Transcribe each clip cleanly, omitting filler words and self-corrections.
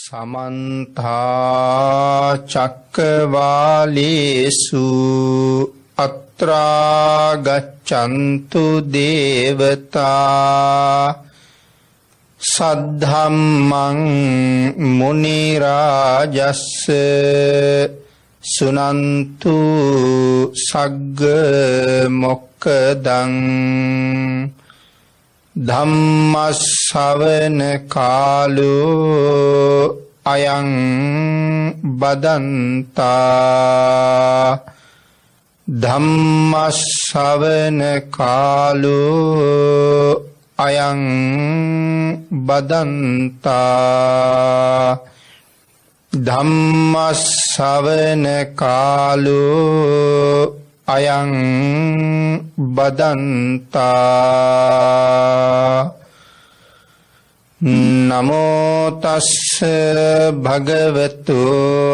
समन्ता चक्रवालेषु अत्रा गच्छन्तु देवता सद्धम्मं मुनिराजस्स सुनन्तु सग्ग मोक्खदं धम्मස්සවන කාලෝ අයං බදන්තා ධම්මස්සවන කාලෝ අයං බදන්තා ධම්මස්සවන කාලෝ අයං බදන්තා නමෝ තස්ස භගවතු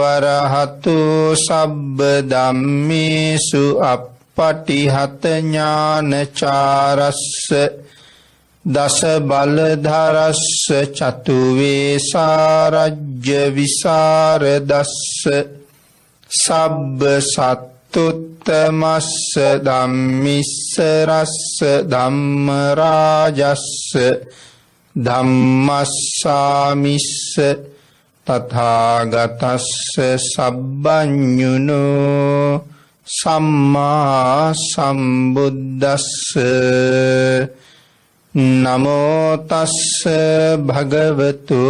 අරහතු සබ්බ ධම්මේසු අප්පටිහත ඥානචාරස්ස දස බලධරස්ස චතු වේසාරජ්‍ය විසරදස්ස සබ්බ සත්තුත්තමස්ස ධම්මිස්ස රස්ස ධම්ම රාජස්ස ධම්මස්සාමිස්ස තථාගතස්ස සබ්බඤුනෝ සම්මා සම්බුද්දස්ස නමෝ තස්ස භගවතු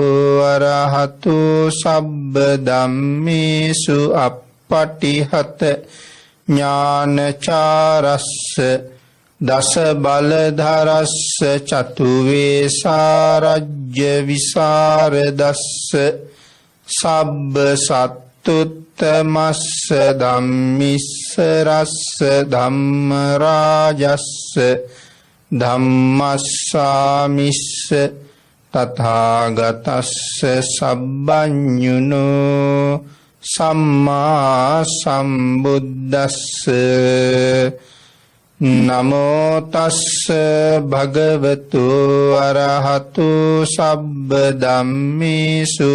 අරහතු සබ්බ ධම්මේසු අප්පටිහත ඥානචාරස්ස දස බලධරස්ස චතු වේසාරජ්‍ය විසරදස්ස සබ්බ සත්තුත්තමස්ස ධම්මිස්ස රස්ස ධම්ම රාජස්ස ධම්මස්සාමිස්ස තථාගතස්ස සබ්බඤුනෝ සම්මා සම්බුද්දස්ස නමෝ තස්ස භගවතු අරහතු සබ්බ ධම්මේසු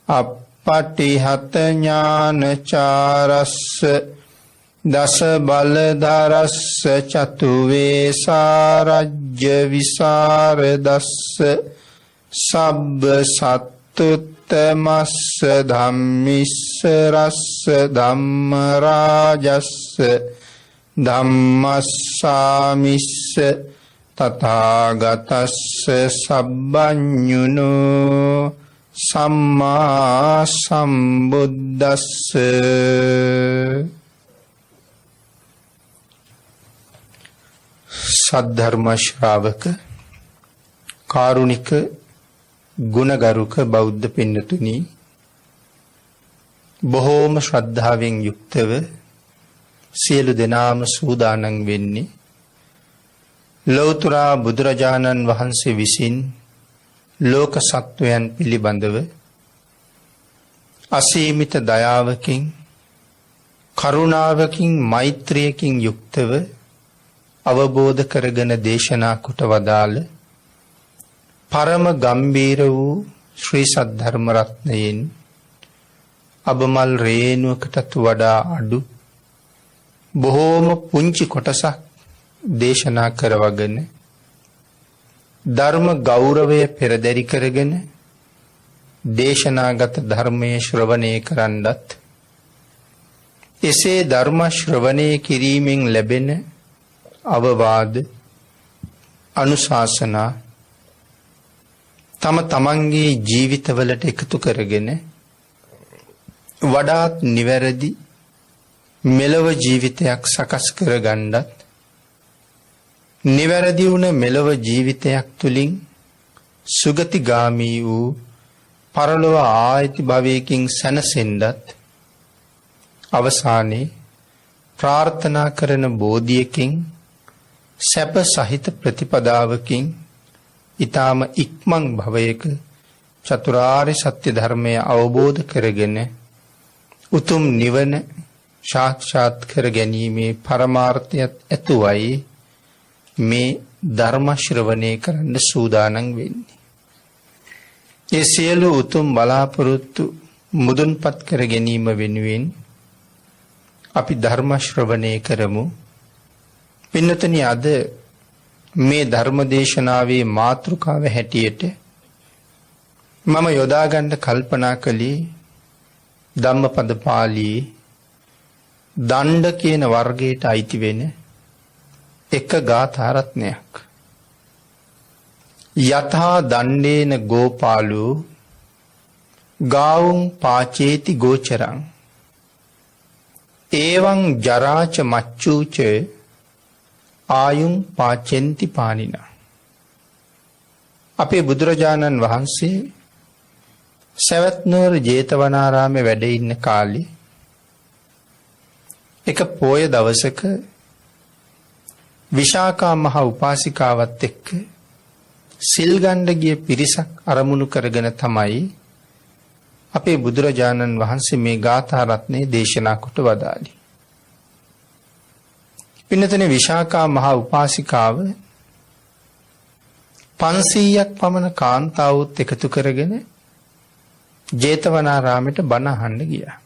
අප්පටිහත ඥානචාරස්ස දස බලධරස්ස චතු වේසාරජ්‍ය විසරදස්ස සබ්බ සත්තුත්තමස්ස ධම්මිස්ස රස්ස ධම්ම රාජස්ස ධම්මස්සාමිස්ස තථාගතස්ස සබ්බඤුනෝ සම්මා සම්බුද්දස්ස සද්ධර්ම ශ්‍රාවක කාරුණික ගුණගරුක බෞද්ධ පින්නතුනි බොහෝම ශ්‍රද්ධාවෙන් යුක්තව සියලු දෙනාම සූදානම් වෙන්නේ ලෞතර බුදුරජාණන් වහන්සේ විසින් ලෝක සත්වයන් පිළිබඳව අසීමිත දයාවකින් කරුණාවකින් මෛත්‍රියකින් යුක්තව අවබෝධ කරගෙන දේශනා කොට වදාළ පරම ගම්බීර වූ ශ්‍රී සද්ධර්ම රත්නයෙන් අබමල් රේණුවකටත් වඩා අඩු බොහෝම පුංචි කොටසක් දේශනා කරවගෙන ධර්ම ගෞරවය පෙරදරි කරගෙන දේශනාගත ධර්මයේ ශ්‍රවණය කරන්නත් එසේ ධර්ම ශ්‍රවණය කිරීමෙන් ලැබෙන අවවාද අනුශාසනා තමන්ගේ ජීවිතවලට එකතු කරගෙන වඩාත් නිවැරදි මෙලව ජීවිතයක් සකස් කරගන්නත් නිවැරදි වුණ මෙලව ජීවිතයක් තුලින් සුගතිගාමී වූ පරලොව ආයති භවයකින් සැනසෙන්නත් අවසානයේ ප්‍රාර්ථනා කරන බෝධියකින් සැප සහිත ප්‍රතිපදාවකින් ඊටාම ඉක්මන් භවයක චතුරාර්ය සත්‍ය ධර්මය අවබෝධ කරගෙන උතුම් නිවන සාක්ෂාත් කර ගැනීමේ පරමාර්ථයත් ඇතුවයි මේ ධර්ම ශ්‍රවණය කරන්න සූදානම් වෙන්නේ. ඒ සියලු උතුම් බලාපොරොත්තු මුදුන්පත් කර ගැනීම වෙනුවෙන් අපි ධර්ම ශ්‍රවණය කරමු. පින්නතනි, අද මේ ධර්ම දේශනාවේ මාතෘකාව හැටියට මම යොදා ගන්න කල්පනා කළේ ධම්මපද පාළියේ දණ්ඩ කියන වර්ගයට අයිති වෙන එක ගාථා රත්නයක්. යථා දණ්ඩේන ගෝපාලෝ ගාවුං පාචේති ගෝචරං ඒවං ජරාච මච්චූච ආයුං පාචෙන්ති පානිනා. අපේ බුදුරජාණන් වහන්සේ සවැත් නුවර ජේතවනාරාමේ වැඩ ඉන්න කාලේ එක පෝය දවසක විශාකා මහ උපාසිකාවත් එක්ක සිල් ගන්න ගිය පිරිසක් අරමුණු කරගෙන තමයි අපේ බුදුරජාණන් වහන්සේ මේ ගාථා රත්නය දේශනා කොට වදාළේ. පින්නතනේ, විශාකා මහ උපාසිකාව 500ක් පමණ කාන්තාවොත් එකතු කරගෙන ජේතවනාරාමයට බණ අහන්න ගියා.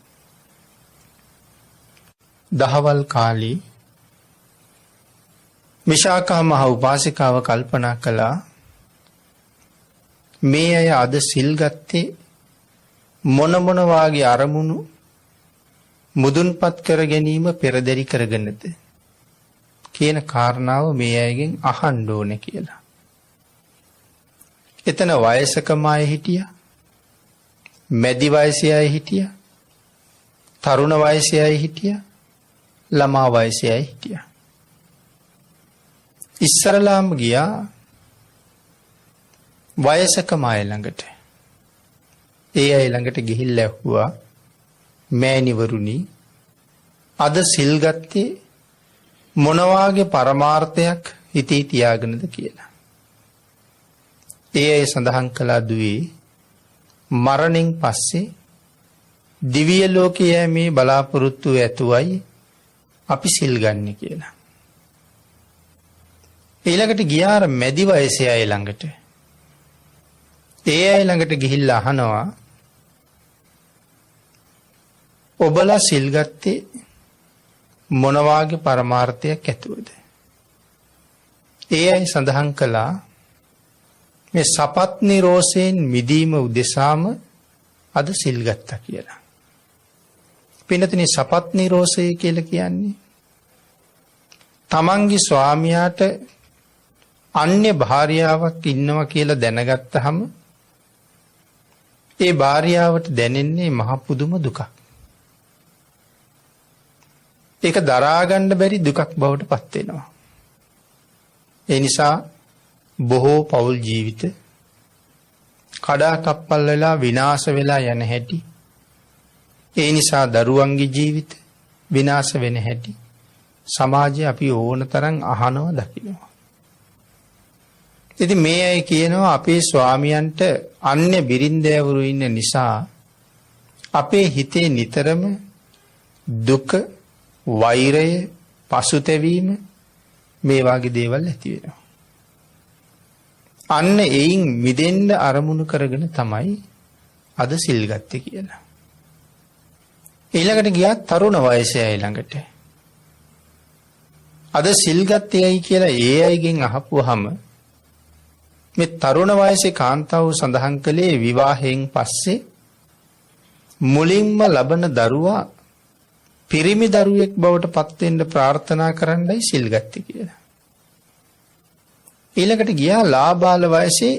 දහවල් කාලේ විශාකා මහ උපාසිකාව කල්පනා කළා, මේ අය අද සිල් ගත්තේ මොන වාගේ අරමුණු මුදුන්පත් කර ගැනීම පෙරදරි කරගෙනද කියන කාරණාව මේ අයගෙන් අහන්න ඕනේ කියලා. එතන වයසකම අය හිටියා, මැදි වයසේ අය හිටියා, තරුණ වයසේ අය හිටියා, ළමා වයසේ අය හිටියා. ඉස්සරලාම ගියා වයසකම අය ළඟට. ඒ අය ළඟට ගිහිල්ලා ඇහුවා, මෑණිවරුනි, අද සිල් ගත්තේ මොන වාගේ පරමාර්ථයක් හිතේ තියාගෙනද කියලා. ඒ අය සඳහන් කළා, දුවේ, මරණයෙන් පස්සේ දිව්‍ය ලෝකයේ මේ බලාපොරොත්තු ඇතුවයි අපි සිල් ගන්න කියලා. ඊළඟට ගියාර මැදි වයසේ අය ළඟට. ඒ අය ළඟට ගිහිල්ලා අහනවා, ඔබලා සිල් ගත්තේ මොන වාගේ පරමාර්ථයක් ඇතුවද? ඒ අය සඳහන් කළා, මේ සපත් නිරෝෂයෙන් මිදීම උදෙසාම අද සිල් ගත්තා කියලා. පින්නතනේ, සපත් නිරෝෂය කියලා කියන්නේ තමන්ගේ ස්වාමියාට අන්‍ය භාර්යාවක් ඉන්නවා කියලා දැනගත්තහම ඒ භාර්යාවට දැනෙන්නේ මහ පුදුම දුකක්. ඒක දරා ගන්න බැරි දුකක් බවට පත් වෙනවා. ඒ නිසා බොහෝ පෞල් ජීවිත කඩා කප්පල් වෙලා විනාශ වෙලා යන හැටි, ඒ නිසා දරුවන්ගේ ජීවිත විනාශ වෙන හැටි සමාජයේ අපි ඕන තරම් අහනවා, දකිනවා. ඉතින් මේ අය කියනවා, අපේ ස්වාමියන්ට අන්‍ය බිරින්දෑවරු ඉන්න නිසා අපේ හිතේ නිතරම දුක, වෛරය, පසුතැවීම මේ වගේ දේවල් ඇති වෙනවා. අන්න එයින් මිදෙන්න අරමුණු කරගෙන තමයි අද සිල් ගත්තේ කියලා. ඊළඟට ගියා තරුණ වයසේ අය ළඟට. අද සිල් ගත්තේ ඇයි කියලා ඒ අයගෙන් අහපුවාම මේ තරුණ වයසේ කාන්තාව සඳහන් කළේ, විවාහයෙන් පස්සේ මුලින්ම ලබන දරුවා පිරිමි දරුවෙක් බවට පත් වෙන්න ප්‍රාර්ථනා කරන්නයි සිල් ගත්තේ කියලා. ඊළඟට ගියා ලාබාල වයසේ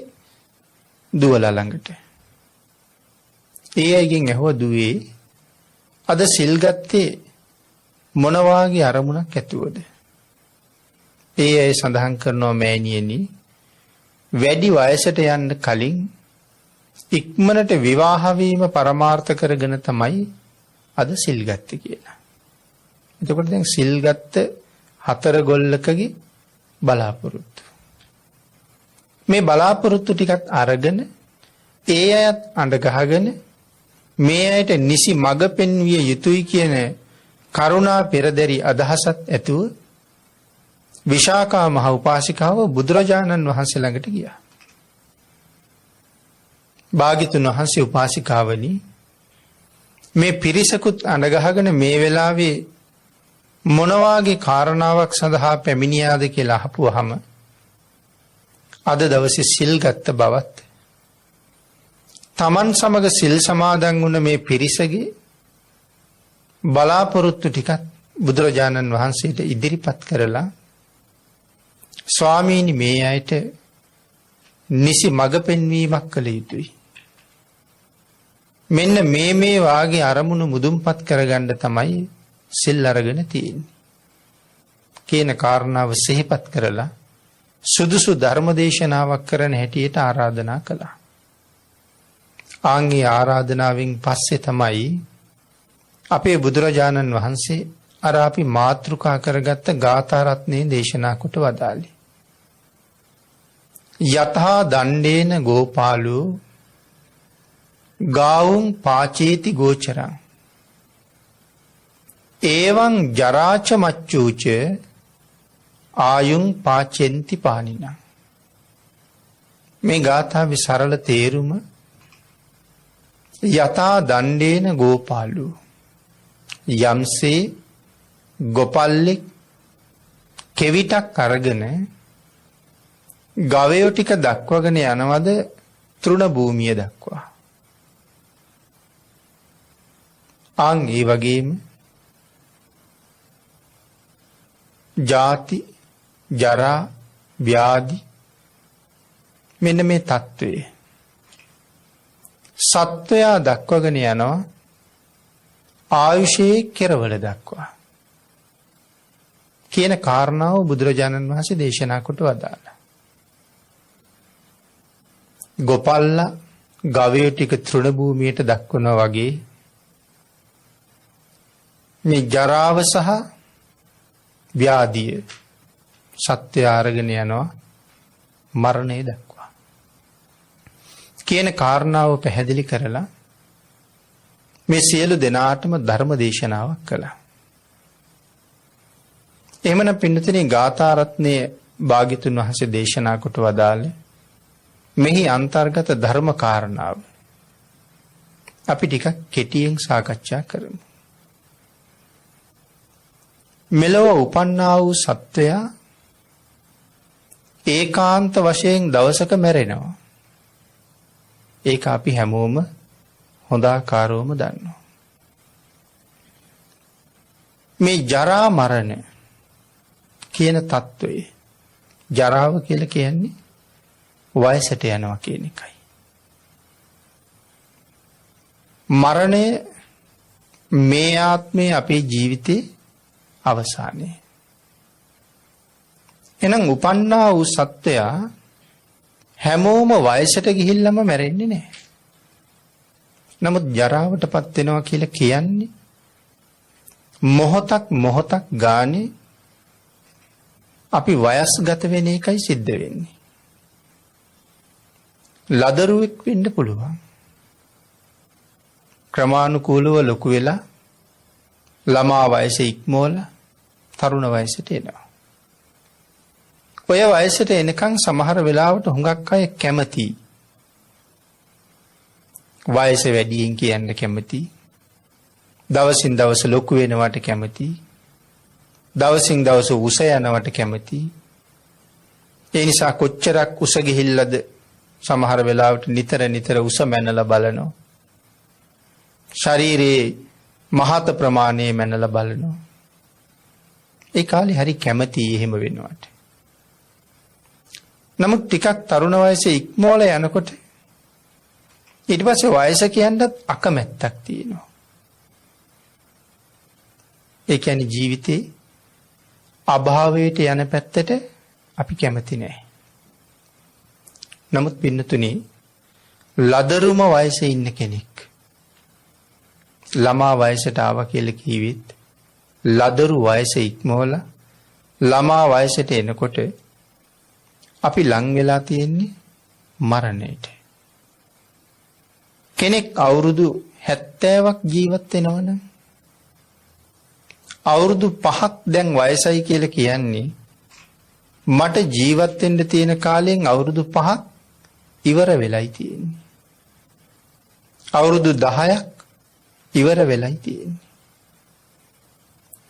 දුවලා ළඟට. ඒ අයගෙන් ඇහුවා, දුවේ, අද සිල් ගත්තේ මොන වාගේ අරමුණක් ඇතුවද? ඒ අය සඳහන් කරනවා, මෑණියනි, වැඩි වයසට යන්න කලින් ඉක්මනට විවාහ වීම පරමාර්ථ කරගෙන තමයි අද සිල් ගත්තේ කියලා. එතකොට දැන් සිල් ගත්ත 4 ගොල්ලකගේ බලාපොරොත්තු. මේ බලාපොරොත්තු ටිකත් අරගෙන ඒ අයත් අඬ ගහගෙන මේ අයට නිසි මඟ පෙන්විය යුතුයි කියන කරුණා පෙරදරි අදහසත් ඇතුව විශාකා මහ උපාසිකාව බුදුරජාණන් වහන්සේ ළඟට ගියා. භාග්‍යතුන් වහන්සේ උපාසිකාවනි මේ පිරිසකුත් අඬගහගෙන මේ වෙලාවේ මොන වාගේ කාරණාවක් සඳහා පැමිණියාද කියලා අහපුවාම අද දවසේ සිල් ගත්ත බවත් තමන් සමග සිල් සමාදන් වුණ මේ පිරිසගේ බලාපොරොත්තු ටිකක් බුදුරජාණන් වහන්සේට ඉදිරිපත් කරලා ස්වාමීනි මේ අයට නිසි මඟ පෙන්වීමක් කළ යුතුයි. මෙන්න මේ වාගේ අරමුණු මුදුන්පත් කරගන්න තමයි සිල් අරගෙන තියෙන්නේ කියන කාරණාව සිහිපත් කරලා සුදුසු ධර්ම දේශනාවක් කරන හැටියට ආරාධනා කළා. ආන්ගේ ආරාධනාවෙන් පස්සේ තමයි අපේ බුදුරජාණන් වහන්සේ අර අපි මාතෘකා කරගත්ත ගාථා රත්නයේ දේශනා කොට වදාළේ. යතහා දණ්ඩේන ගෝපාලෝ ගාවුම් පාචේති ගෝචරං ඒවං ජරාච මච්චූච ආයුං පාචෙන්ති පානිනං. මේ ගාථාවේ සරල තේරුම යතා දණ්ඩේන ගෝපාලෝ යම්සේ ගොපල්ලෙක් කෙවිතක් අරගෙන ගවයෝ ටික දක්වගෙන යනවද තෘණ භූමිය දක්වා. ආන් ඒ වගේම ජාති ජරා ව්‍යාධි මෙන්න මේ తත්වයේ සත්වයා දක්වගෙන යනවා ආයුෂයේ කෙරවල දක්වා කියන කාරණාව බුදුරජාණන් වහන්සේ දේශනා කොට වදාළා. ගොපල්ලා ගවයෝ ටික තෘණ භූමියට දක්වනවා වගේ මේ ජරාව සහ ව්‍යාධිය සත්‍ය ආරගෙන යනවා මරණය දක්වා කියන කාරණාව පැහැදිලි කරලා මේ සියලු දෙනාටම ධර්ම දේශනාවක් කළා. එහෙමනම් පින්නතේ ගාථා රත්නයේ භාග්‍යතුන් වහන්සේ දේශනා කොට වදාළේ මෙහි අන්තර්ගත ධර්ම කාරණාව අපි ටිකක් කෙටියෙන් සාකච්ඡා කරමු. මෙලොව උපන්නා වූ සත්වයා ඒකාන්ත වශයෙන් දවසක මැරෙනවා. ඒක අපි හැමෝම හොඳාකාරවම දන්නවා. මේ ජරා මරණ කියන తত্ত্বය ජරාව කියලා කියන්නේ වයසට යනවා කියන එකයි. මරණය මේ ආත්මයේ අපේ ජීවිතේ අවසානයේ. එහෙනම් උපන්නා වූ සත්වයා හැමෝම වයසට ගිහිල්ලාම මැරෙන්නේ නැහැ. නමුත් ජරාවටපත් වෙනවා කියලා කියන්නේ මොහොතක් ගානේ අපි වයස්ගත වෙන එකයි සිද්ධ වෙන්නේ. ලදරුවෙක් වෙන්න පුළුවන්. ක්‍රමානුකූලව ලොකු වෙලා ළමා වයස ඉක්මවලා තරුණ වයසට එනවා. ඔය වයසට එනකන් සමහර වෙලාවට හුඟක් අය කැමති. වයස වැඩියෙන් කියන්න කැමති. දවසින් දවස ලොකු වෙනවට කැමති. දවසින් දවස උස යනවට කැමති. ඒ නිසා කොච්චරක් උස ගිහිල්ලාද සමහර වෙලාවට නිතර උස මැනලා බලනවා. ශරීරයේ මහත ප්‍රමාණයේ මැනලා බලනවා. ඒ කාලේ හරි කැමති එහෙම වෙනවට. නමුත් ටිකක් තරුණ වයසේ ඉක්මවලා යනකොට ඊට පස්සේ වයස කියන්නත් අකමැත්තක් තියෙනවා. ඒ කියන්නේ ජීවිතේ අභාවයට යන පැත්තට අපි කැමති නැහැ. නමුත් පින්නතුනි ලදරුම වයසේ ඉන්න කෙනෙක් ළමා වයසට ආවා කියලා කිව්වෙත් ලදරු වයස ඉක්මවලා ළමා වයසට එනකොට අපි ලං වෙලා තියෙන්නේ මරණයට. කෙනෙක් අවුරුදු 70ක් ජීවත් වෙනවනම් අවුරුදු 5ක් දැන් වයසයි කියලා කියන්නේ මට ජීවත් වෙන්න තියෙන කාලයෙන් අවුරුදු 5ක් ඉවර වෙලයි තියෙන්නේ. අවුරුදු 10ක් ඉවර වෙලයි තියෙන්නේ.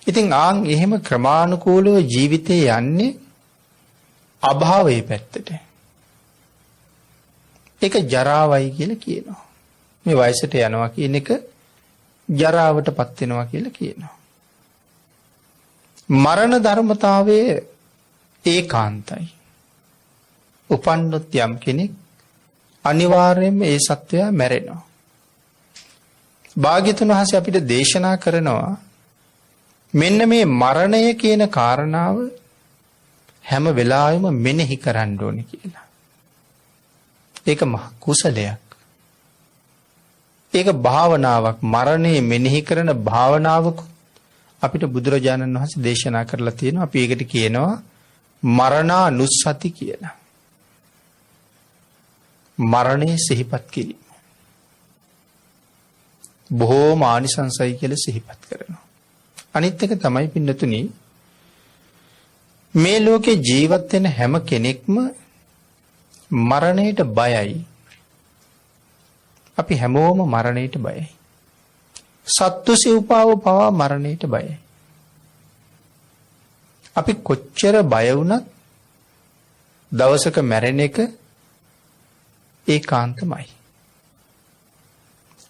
ඉතින් එහෙම ක්‍රමානුකූලව ජීවිතේ යන්නේ අභාවයේ පැත්තට. ඒක ජරාවයි කියලා කියනවා. මේ වයසට යනවා කියන එක ජරාවටපත් වෙනවා කියලා කියනවා. මරණ ධර්මතාවයේ ඒකාන්තයි. උපන්නොත් යම් කෙනෙක් අනිවාර්යයෙන්ම ඒ සත්වයා මැරෙනවා. භාග්‍යතුන් වහන්සේ අපිට දේශනා කරනවා මෙන්න මේ මරණය කියන කාරණාව හැම වෙලාවෙම මෙනෙහි කරන්න ඕනේ කියලා. ඒක මහ කුසලයක්. ඒක භාවනාවක්. මරණය මෙනෙහි කරන භාවනාවක අපිට බුදුරජාණන් වහන්සේ දේශනා කරලා තියෙනවා. අපි ඒකට කියනවා මරණානුස්සති කියලා. මරණය සිහිපත් කිරීම. බොහෝම ආනිසංසයි කියලා සිහිපත් කරනවා. අනිත් එක තමයි පින්නතුනි මේ ලෝකේ ජීවත් වෙන හැම කෙනෙක්ම මරණයට බයයි. අපි හැමෝම මරණයට බයයි. සත්තු සිව්පාව පවා මරණයට බයයි. අපි කොච්චර බය වුණත් දවසක මැරෙන එක ඒකාන්තමයි.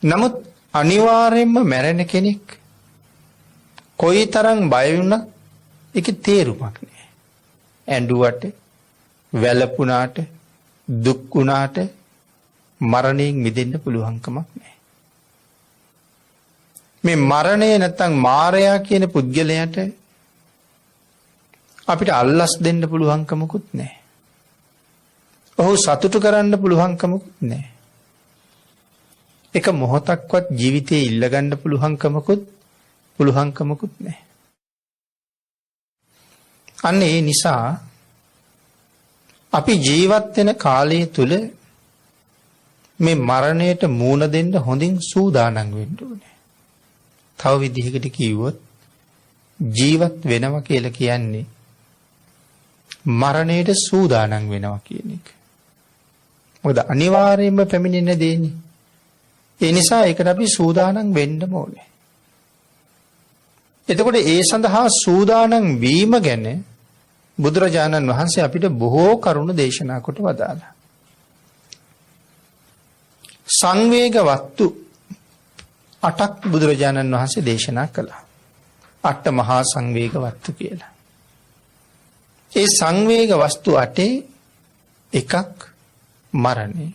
නමුත් අනිවාර්යයෙන්ම මැරෙන කෙනෙක් කොයිතරම් බය වුණත් ඒකේ තේරුමක් නෑ. ඇඬුවට, වැළපුණාට, දුක් වුණාට මරණයෙන් මිදෙන්න පුළුවන්කමක් නෑ. මේ මරණය නැත්තම් මාරයා කියන පුද්ගලයාට අපිට අල්ලස් දෙන්න පුළුවන්කමකුත් නෑ. ඔහු සතුටු කරන්න පුළුවන්කමකුත් නෑ. එක මොහොතක්වත් ජීවිතේ ඉල්ලගන්න පුළුවන්කමකුත් නෑ. අන්න ඒ නිසා අපි ජීවත් වෙන කාලය තුල මේ මරණයට මූණ දෙන්න හොඳින් සූදානම් වෙන්න ඕනේ. තව විදිහකට කිව්වොත් ජීවත් වෙනවා කියලා කියන්නේ මරණයට සූදානම් වෙනවා කියන එක. මොකද අනිවාර්යයෙන්ම පැමිණෙන දෙන්නේ. ඒ නිසා ඒකට අපි සූදානම් වෙන්න ඕනේ. එතකොට ඒ සඳහා සූදානම් වීම ගැන බුදුරජාණන් වහන්සේ අපිට බොහෝ කරුණු දේශනා කොට වදාළා. සංවේග වස්තු 8ක් බුදුරජාණන් වහන්සේ දේශනා කළා. 8 මහා සංවේග වස්තු කියලා. ඒ සංවේග වස්තු 8 එකක් මරණය.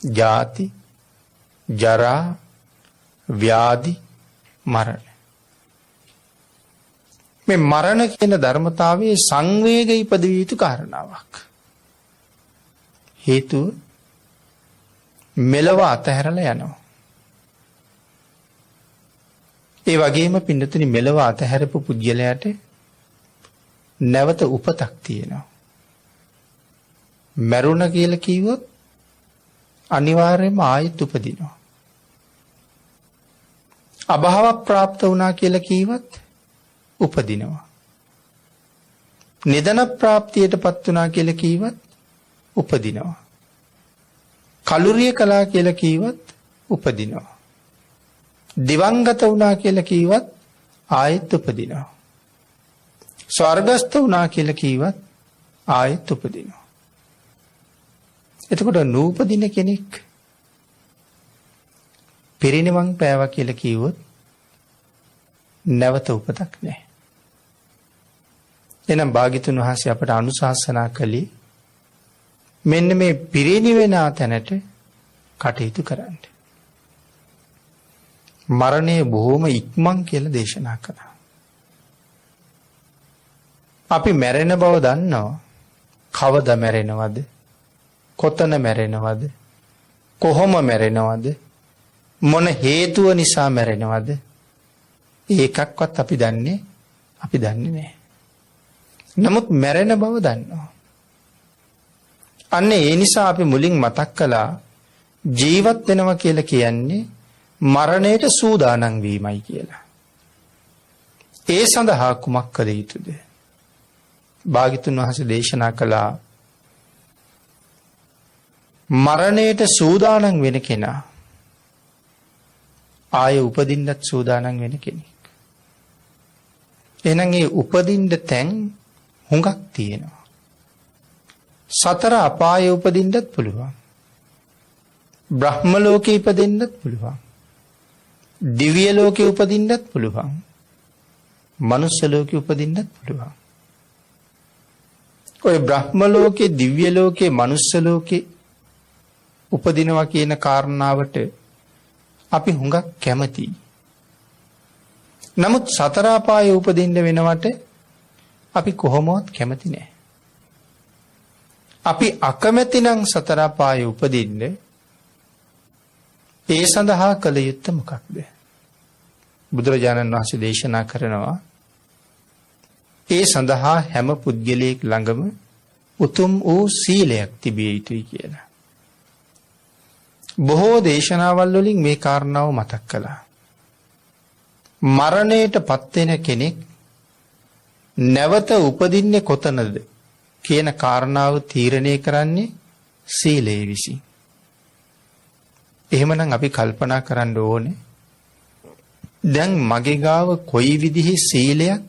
ජාති, ජරා, ව්‍යාධි, මරණ. මේ මරණ කියන ධර්මතාවයේ සංවේග ඉපදිය යුතු කාරණාවක්. හේතුව මෙලව අතහැරලා යනවා. ඒ වගේම පින්නතුනි මෙලව අතහැරපු පුජ්‍යලයට නැවත උපතක් තියෙනවා. මරුණ කියලා කිව්වොත් අනිවාර්යයෙන්ම ආයෙත් උපදිනවා. අභාව ප්‍රාප්ත වුණා කියලා කිව්වත් උපදිනවා. නිදන ප්‍රාප්තියටපත් වුණා කියලා කිව්වත් උපදිනවා. කලුරිය කළා කියලා කිව්වත් උපදිනවා. දිවංගත වුණා කියලා කිව්වත් ආයෙත් උපදිනවා. ස්වර්ගස්ත වුණා කියලා කිව්වත් ආයෙත් උපදිනවා. එතකොට නූපදින කෙනෙක් පිරිනිවන් පෑවා කියලා කිව්වොත් නැවත උපතක් නැහැ. එහෙනම් භාග්‍යතුන් වහන්සේ අපට අනුශාසනා කළේ මෙන්න මේ පිරිනිවෙන තැනට කටයුතු කරන්න. මරණය බොහොම ඉක්මන් කියලා දේශනා කළා. අපි මැරෙන බව දන්නවා. කවද මැරෙනවද? කොතන මැරෙනවද? කොහොම මැරෙනවද? මොන හේතුව නිසා මැරෙනවද? ඒකක්වත් අපි දන්නේ නැහැ. නමුත් මැරෙන බව දන්නවා. අන්න ඒ නිසා අපි මුලින් මතක් කළා ජීවත් වෙනවා කියලා කියන්නේ මරණයට සූදානම් වීමයි කියලා. ඒ සඳහා කුමක් කළ යුතුද? භාග්‍යතුන් වහන්සේ දේශනා කළා මරණයට සූදානම් වෙන කෙනා ආය උපදින්නත් සූදානම් වෙන කෙනෙක්. එහෙනම් ඒ උපදින්න තැන් හුඟක් තියෙනවා. සතර අපායේ උපදින්නත් පුළුවන්. බ්‍රහ්ම ලෝකේ ඉපදෙන්නත් පුළුවන්. දිව්‍ය ලෝකේ උපදින්නත් පුළුවන්. මනුෂ්‍ය ලෝකේ උපදින්නත් පුළුවන්. ඔය බ්‍රහ්ම ලෝකේ, දිව්‍ය ලෝකේ, මනුෂ්‍ය ලෝකේ උපදිනවා කියන කාරණාවට අපි හුඟක් කැමතියි. නමුත් සතර අපායේ උපදින්න වෙනවට අපි කොහොමවත් කැමති නැහැ. අපි අකමැති නම් සතර අපායේ උපදින්න ඒ සඳහා කළ යුත්තේ මොකක්ද? බුදුරජාණන් වහන්සේ දේශනා කරනවා ඒ සඳහා හැම පුද්ගලයෙක් ළඟම උතුම් වූ සීලයක් තිබිය යුතුයි කියලා. බොහෝ දේශනාවල් වලින් මේ කාරණාව මතක් කළා. මරණයට පත් වෙන කෙනෙක් නැවත උපදින්නේ කොතනද කියන කාරණාව තීරණය කරන්නේ සීලයේ විසින්. එහෙමනම් අපි කල්පනා කරන්න ඕනේ දැන් මගේ ගාව කොයි විදිහේ සීලයක්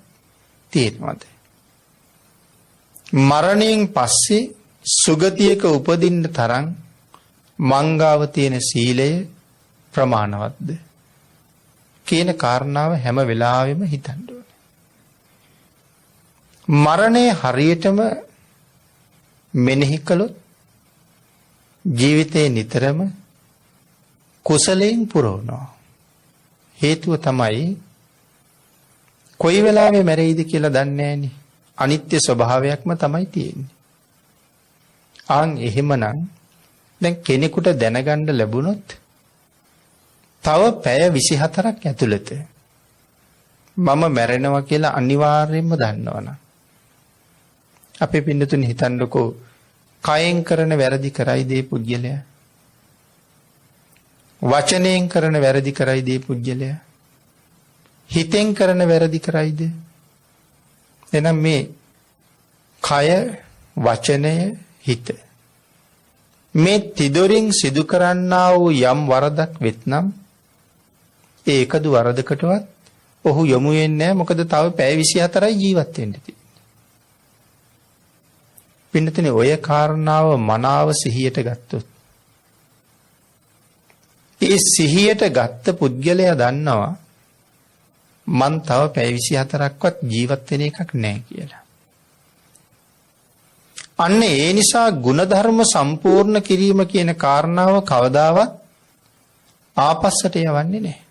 තියෙනවද? මරණයෙන් පස්සේ සුගතියක උපදින්න තරම් මංගාව තියෙන සීලය ප්‍රමාණවත්ද කියන කාරණාව හැම වෙලාවෙම හිතන්න ඕනේ. මරණය හරියටම මෙනෙහි කළොත් ජීවිතේ නිතරම කුසලයෙන් පුරවනවා. හේතුව තමයි කොයි වෙලාවෙ මැරෙයිද කියලා දන්නේ නැහෙනි. අනිත්‍ය ස්වභාවයක්ම තමයි තියෙන්නේ. ආන් එහෙමනම් දැන් කෙනෙකුට දැනගන්න ලැබුණොත් තව පැය 24ක් ඇතුළත මම මැරෙනවා කියලා අනිවාර්යයෙන්ම දන්නවනම් අපේ පින්නතුන් හිතන්නකෝ කයෙන් කරන වැරදි කරයිද ඒ පුද්ගලයා? වචනයෙන් කරන වැරදි කරයිද ඒ පුද්ගලයා? හිතෙන් කරන වැරදි කරයිද? එහෙනම් මේ කය, වචනය, හිත මේ තිදොරින් සිදු කරන්නා වූ යම් වරදක් වෙත්නම් ඒකදු වරදකටවත් ඔහු යොමු වෙන්නේ නැහැ. මොකද තව පැය 24යි ජීවත් වෙන්න තියෙන්නේ. පින්නතනේ ඔය කාරණාව මනාව සිහියට ගත්තොත් ඒ සිහියට ගත්ත පුද්ගලයා දන්නවා මං තව පැය 24ක්වත් ජීවත් වෙන එකක් නැහැ කියලා. අන්න ඒ නිසා ಗುಣධර්ම සම්පූර්ණ කිරීම කියන කාරණාව කවදාවත් ආපස්සට යවන්නේ නැහැ.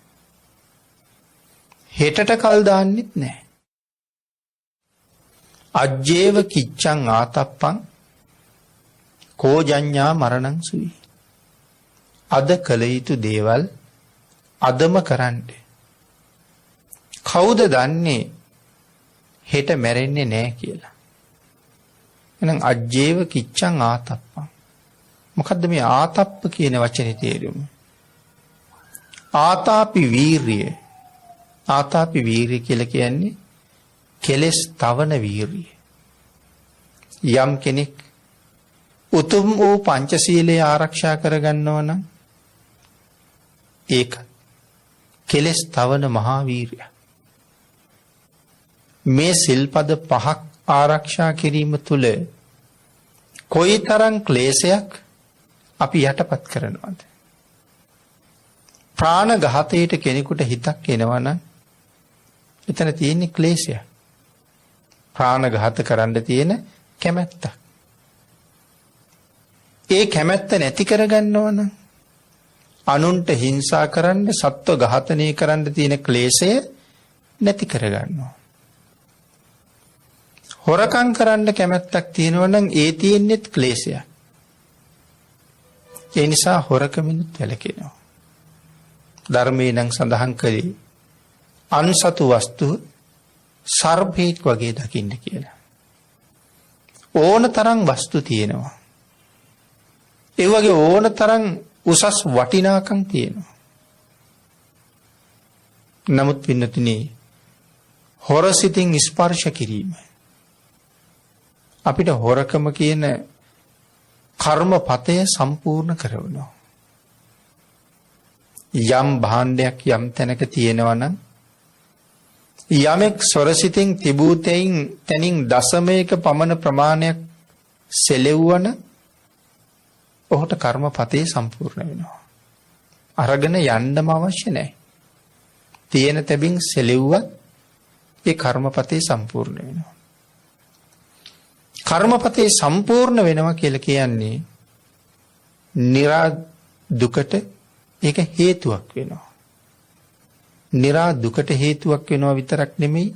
හෙටට කල් දාන්නෙත් නැහැ. අජ්ජේව කිච්ඡං ආතප්පං කෝජඤ්ඤා මරණං සුයි. අද කළ යුතු දේවල් අදම කරන්න. කවුද දන්නේ හෙට මැරෙන්නේ නැහැ කියලා? එහෙනම් අජ්ජේව කිච්ඡං ආතප්පං. මොකද්ද මේ ආතප්ප කියන වචනේ තේරුම? ආතාපි වීරිය. ආතාපි වීරිය කියලා කියන්නේ කෙලස් තවන වීරිය. යම් කෙනෙක් උතුම් වූ පංචශීලය ආරක්ෂා කරගන්නවා නම් ඒක කෙලස් තවන මහා වීරිය. මේ සිල්පද පහක් ආරක්ෂා කිරීම තුළ කොයිතරම් ක්ලේශයක් අපි යටපත් කරනවද? ප්‍රාණඝාතයට කෙනෙකුට හිතක් එනවා නම් එතන තියෙන්නේ ක්ලේශය. ප්‍රාණඝාත කරන්න තියෙන කැමැත්ත. ඒ කැමැත්ත නැති කරගන්නව නම් අනුන්ට හිංසා කරන්න, සත්ව ඝාතනය කරන්න තියෙන ක්ලේශය නැති කරගන්නවා. හොරකම් කරන්න කැමැත්තක් තියෙනවා නම් ඒ තියෙන්නේත් ක්ලේශයක්. ඒ නිසා හොරකමිනුත් වැළකෙනවා. ධර්මයේ නම් සඳහන් කළේ අන්සතු වස්තුව සර්පෙක් වගේ දකින්න කියලා. ඕන තරම් වස්තු තියෙනවා. ඒ වගේ ඕන තරම් උසස් වටිනාකම් තියෙනවා. නමුත් පින්නතුනි හොරසිතින් ස්පර්ශ කිරීම අපිට හොරකම කියන කර්මපතය සම්පූර්ණ කරවනවා. යම් භාණ්ඩයක් යම් තැනක තියෙනවා නම් යමෙක් සොරසිතින් තිබූ තැනින් දශමයක පමණ ප්‍රමාණයක් සෙලෙව්වන ඔහුට කර්මපතේ සම්පූර්ණ වෙනවා. අරගෙන යන්නම අවශ්‍ය නැහැ. තියෙන තැබින් සෙලෙව්වත් ඒ කර්මපතේ සම්පූර්ණ වෙනවා. කර්මපතේ සම්පූර්ණ වෙනවා කියලා කියන්නේ නිරා දුකට ඒක හේතුවක් වෙනවා. නිරා දුකට හේතුවක් වෙනවා විතරක් නෙමෙයි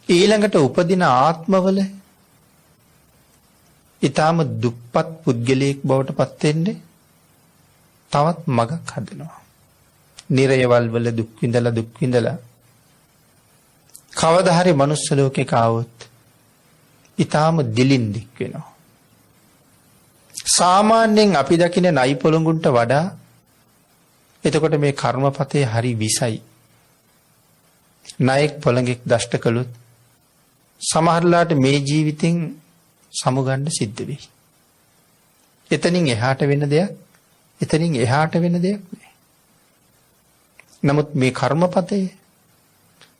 ඊළඟට උපදින ආත්මවල ඊටාම දුප්පත් පුද්ගලයෙක් බවට පත් වෙන්නේ තවත් මගක් හදනවා. නිරයවල් වල දුක් විඳලා කවදා හරි මනුස්ස ලෝකෙක ආවොත් ඊටාම දිලින් දික් වෙනවා. සාමාන්‍යයෙන් අපි දකින නයි පොළඟුන්ට වඩා එතකොට මේ කර්මපතේ හරි විසයි. ණයෙක් පොළඟෙක් දෂ්ට කළොත් සමහරලාට මේ ජීවිතෙන් සමුගන්න සිද්ධ වෙයි. එතනින් එහාට වෙන දෙයක් නෑ. නමුත් මේ කර්මපතේ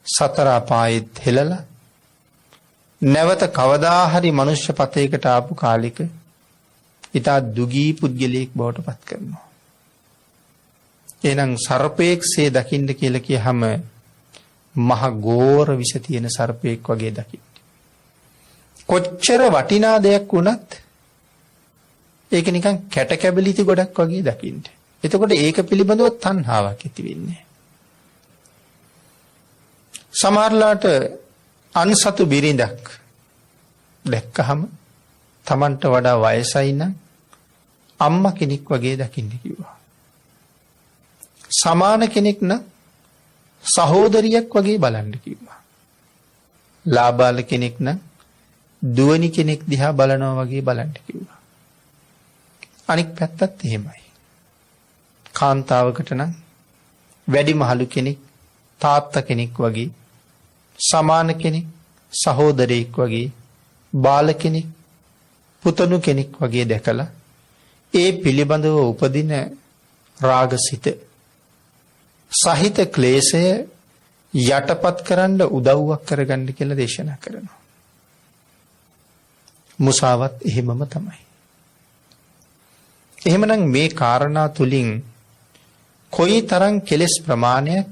සතර අපායෙත් හෙළලා නැවත කවදා හරි මනුෂ්‍ය පතේකට ආපු කාලෙක ඊට දුගී පුද්ගලයෙක් බවට පත් කරනවා. එහෙනම් සර්පයෙක්සේ දකින්න කියලා කියහම මහ ගෝර විෂ තියෙන සර්පයෙක් වගේ දකින්න. කොච්චර වටිනා දෙයක් වුණත් ඒක නිකන් කැට කැබලිති ගොඩක් වගේ දකින්න. එතකොට ඒක පිළිබඳව තණ්හාවක් ඇති වෙන්නේ. සමහරලාට අන්සතු බිරිඳක් දැක්කහම Tamanට වඩා වයසයි නම් අම්මා කෙනෙක් වගේ දකින්න කිව්වා. සමාන කෙනෙක් නම් සහෝදරියක් වගේ බලන්න කිව්වා. ලාබාල කෙනෙක් නම් දුවනි කෙනෙක් දිහා බලනවා වගේ බලන්න කිව්වා. අනික් පැත්තත් එහෙමයි. කාන්තාවකට නම් වැඩිමහලු කෙනෙක් තාත්තා කෙනෙක් වගේ සමාන කෙනෙක් සහෝදරයෙක් වගේ බාල කෙනෙක් පුතණු කෙනෙක් වගේ දැකලා ඒ පිළිබඳව උපදින රාගසිත සහිත ක්ලේශය යටපත් කරන්න උදව්වක් කරගන්න කියලා දේශනා කරනවා. මුසාවත් එහෙමම තමයි. එහෙමනම් මේ කාරණා තුලින් කොයි තරම් කෙලෙස් ප්‍රමාණයක්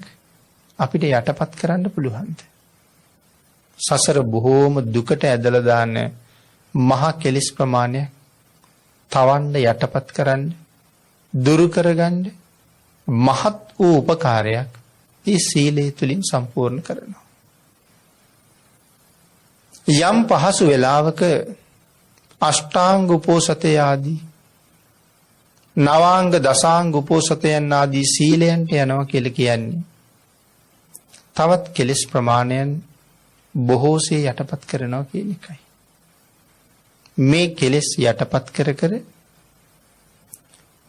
අපිට යටපත් කරන්න පුළුවන්ද? සසර බොහෝම දුකට ඇදලා දාන මහා කෙලෙස් ප්‍රමාණයක් තවන්න යටපත් කරන්න දුරු කරගන්න මහත් වූ උපකාරයක් මේ සීලය තුලින් සම්පූර්ණ කරනවා. යම් පහසු වේලාවක අෂ්ටාංග උපෝසතය ආදී නවාංග දසාංග උපෝසතයන් ආදී සීලයන්ට යනවා කියලා කියන්නේ තවත් කෙලෙස් ප්‍රමාණයන් බොහෝසේ යටපත් කරනවා කියන එකයි. මේ කෙලෙස් යටපත් කර කර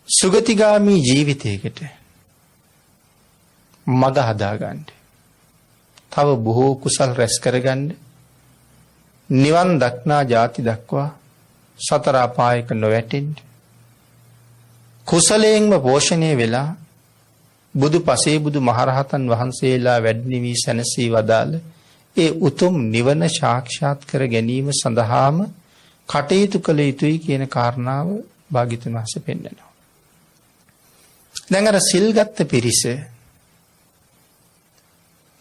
සුගතිගාමී ජීවිතයකට මඟ හදාගන්න. තව බොහෝ කුසල් රැස් කරගන්න නිවන් දක්නා ජාති දක්වා සතර අපායක නොවැටෙන්න කුසලයෙන්ම පෝෂණය වෙලා බුදු පසේ බුදු මහරහතන් වහන්සේලා වැඩි වී සැනසී වදාළ ඒ උතුම් නිවන සාක්ෂාත් කර ගැනීම සඳහාම කටයුතු කළ යුතුයි කියන කාරණාව භාග්‍යතුන් වහන්සේ පෙන්නනවා. දැන් අර සිල් ගත්ත පිරිස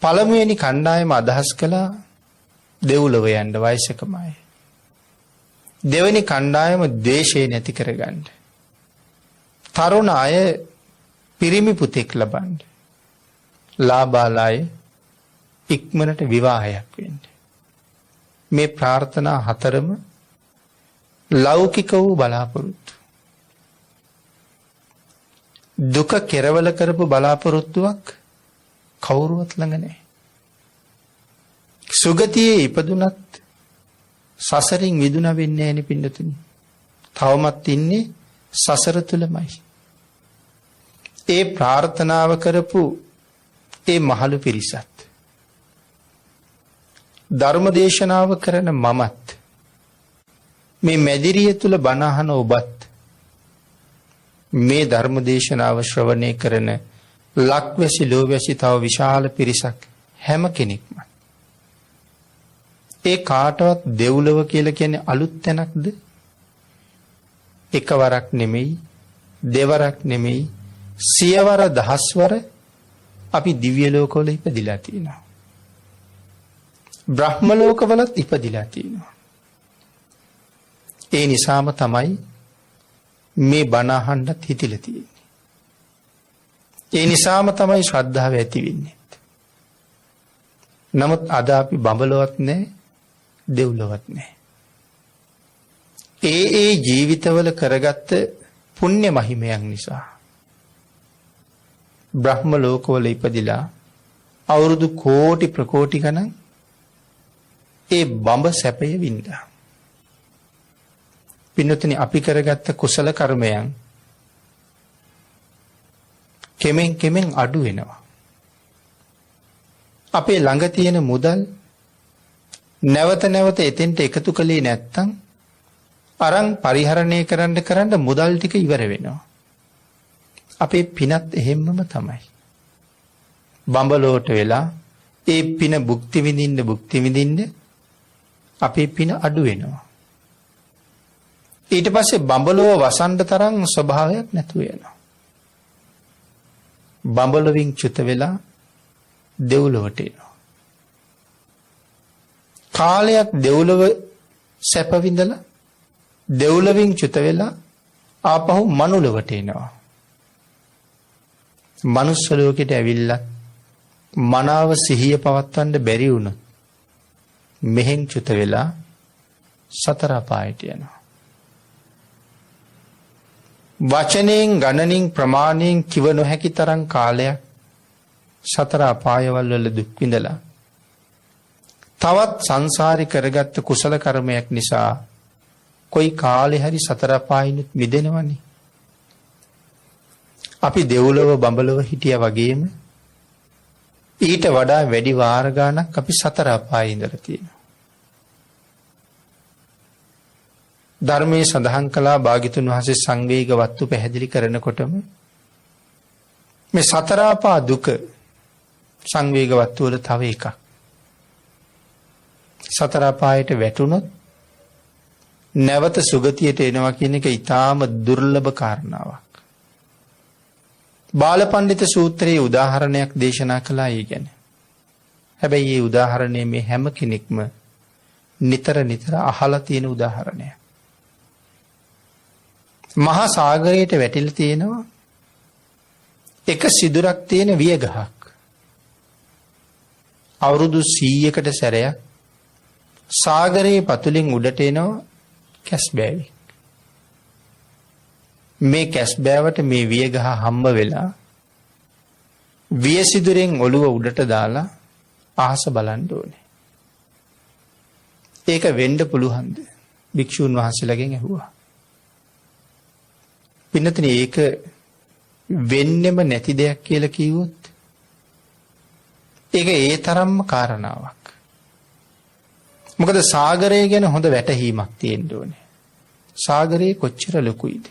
පළමුවෙනි කණ්ඩායම අදහස් කළා දෙව්ලොව යන්න වයසකමයි. දෙවෙනි කණ්ඩායම ද්වේෂය නැති කරගන්න. තරුණ අය පිරිමි පුතෙක් ලබන්න. ලාබාලය ඉක්මනට විවාහයක් වෙන්න. මේ ප්‍රාර්ථනා හතරම ලෞකික වූ බලාපොරොත්තු. දුක කෙරවල කරපු බලාපොරොත්තුවක් කවුරුවත් ළඟ නැහැ. සුගතියේ ඉපදුනත් සසරින් මිදුණ වෙන්නේ නැහැ නේ පින්නතුනි. තවමත් ඉන්නේ සසර තුලමයි. ඒ ප්‍රාර්ථනාව කරපු ඒ මහලු පිරිසත් ධර්මදේශනාව කරන මමත් මේ මැදිරිය තුල බණ අහන ඔබත් මේ ධර්මදේශනාව ශ්‍රවණය කරන ලක්වැසි ලෝවැසි තව විශාල පිරිසක් හැම කෙනෙක්ම. ඒ කාටවත් දෙව්ලොව කියලා කියන්නේ අලුත් තැනක්ද? එකවරක් නෙමෙයි, දෙවරක් නෙමෙයි, සියවර දහස්වර අපි දිව්‍ය ලෝකවල ඉපදිලා තියෙනවා. බ්‍රහ්ම ලෝකවලත් ඉපදිලා තියෙනවා. ඒ නිසාම තමයි මේ බණ අහන්නත් හිතිලා තියෙන්නේ. ඒ නිසාම තමයි ශ්‍රද්ධාව ඇති වෙන්නේ. නමුත් අද අපි බඹලොවත් නැහැ, දෙව්ලොවත් නැහැ. ඒ ජීවිතවල කරගත්ත පුණ්‍ය මහිමයන් නිසා බ්‍රහ්ම ලෝකවල ඉපදිලා අවුරුදු කෝටි ප්‍රකෝටි ගණන් ඒ බඹ සැපය වින්දා. පින්නතුනි, අපි කරගත්ත කුසල කර්මයන් කෙමෙන් අඩු වෙනවා. අපේ ළඟ තියෙන මුදල් නැවත එතෙන්ට එකතු කළේ නැත්තම් අරන් පරිහරණය කරන්න මුදල් ටික ඉවර වෙනවා. අපේ පිනත් එහෙම්මම තමයි. බඹලෝට වෙලා ඒ පින භුක්ති විඳින්න අපේ පින අඩු වෙනවා. ඊට පස්සේ බඹලෝව වසන්ඩ තරම් ස්වභාවයක් නැතු වෙනවා. බඹලොවින් චුත වෙලා දෙව්ලොවට එනවා. කාලයක් දෙව්ලොව සැප විඳලා දෙව්ලොවින් චුත වෙලා ආපහු මනුලොවට එනවා. මනුස්ස ලෝකෙට ඇවිල්ලා මනාව සිහිය පවත්වන්න බැරි වුණොත් මෙහෙන් චුත වෙලා සතර අපායට යනවා. වචනයෙන් ගණනින් ප්‍රමාණයෙන් කිව නොහැකි තරම් කාලයක් සතර අපායවල වල දුක් විඳලා තවත් සංසාරේ කරගත්ත කුසල කර්මයක් නිසා කොයි කාලේ හරි සතර අපායිනුත් මිදෙනවනේ. අපි දෙව්ලොව බඹලොව හිටියා වගේම ඊට වඩා වැඩි වාර ගාණක් අපි සතර අපායේ ඉඳලා තියෙනවා. ධර්මයේ සඳහන් කළා භාග්‍යතුන් වහන්සේ සංවේග වත්තු පැහැදිලි කරනකොටම මේ සතර අපා දුක සංවේග වත්තු වල තව එකක්. සතර අපායට වැටුනොත් නැවත සුගතියට එනවා කියන එක ඊටාම දුර්ලභ කාරණාවක්. බාලපඬිත සූත්‍රයේ උදාහරණයක් දේශනා කළා ඒ ගැන. හැබැයි මේ උදාහරණය මේ හැම කෙනෙක්ම නිතර අහලා තියෙන උදාහරණයක්. මහා සාගරයට වැටිලා තියෙනවා එක සිදුරක් තියෙන වියගහක්. අවුරුදු 100කට සැරයක් සාගරයේ පතුලින් උඩට එනවා කැස්බෑවෙක්. මේ කැස්බෑවට මේ වියගහ හම්බ වෙලා වියසිදුරෙන් ඔළුව උඩට දාලා අහස බලන්න ඕනේ. ඒක වෙන්න පුළුවන්ද? භික්ෂුන් වහන්සේලාගෙන් ඇහුවා. පින්නතනේ ඒක වෙන්නෙම නැති දෙයක් කියලා කිව්වොත් ඒක ඒ තරම්ම කාරණාවක්. මොකද සාගරය ගැන හොඳ වැටහීමක් තියෙන්න ඕනේ. සාගරය කොච්චර ලොකුයිද?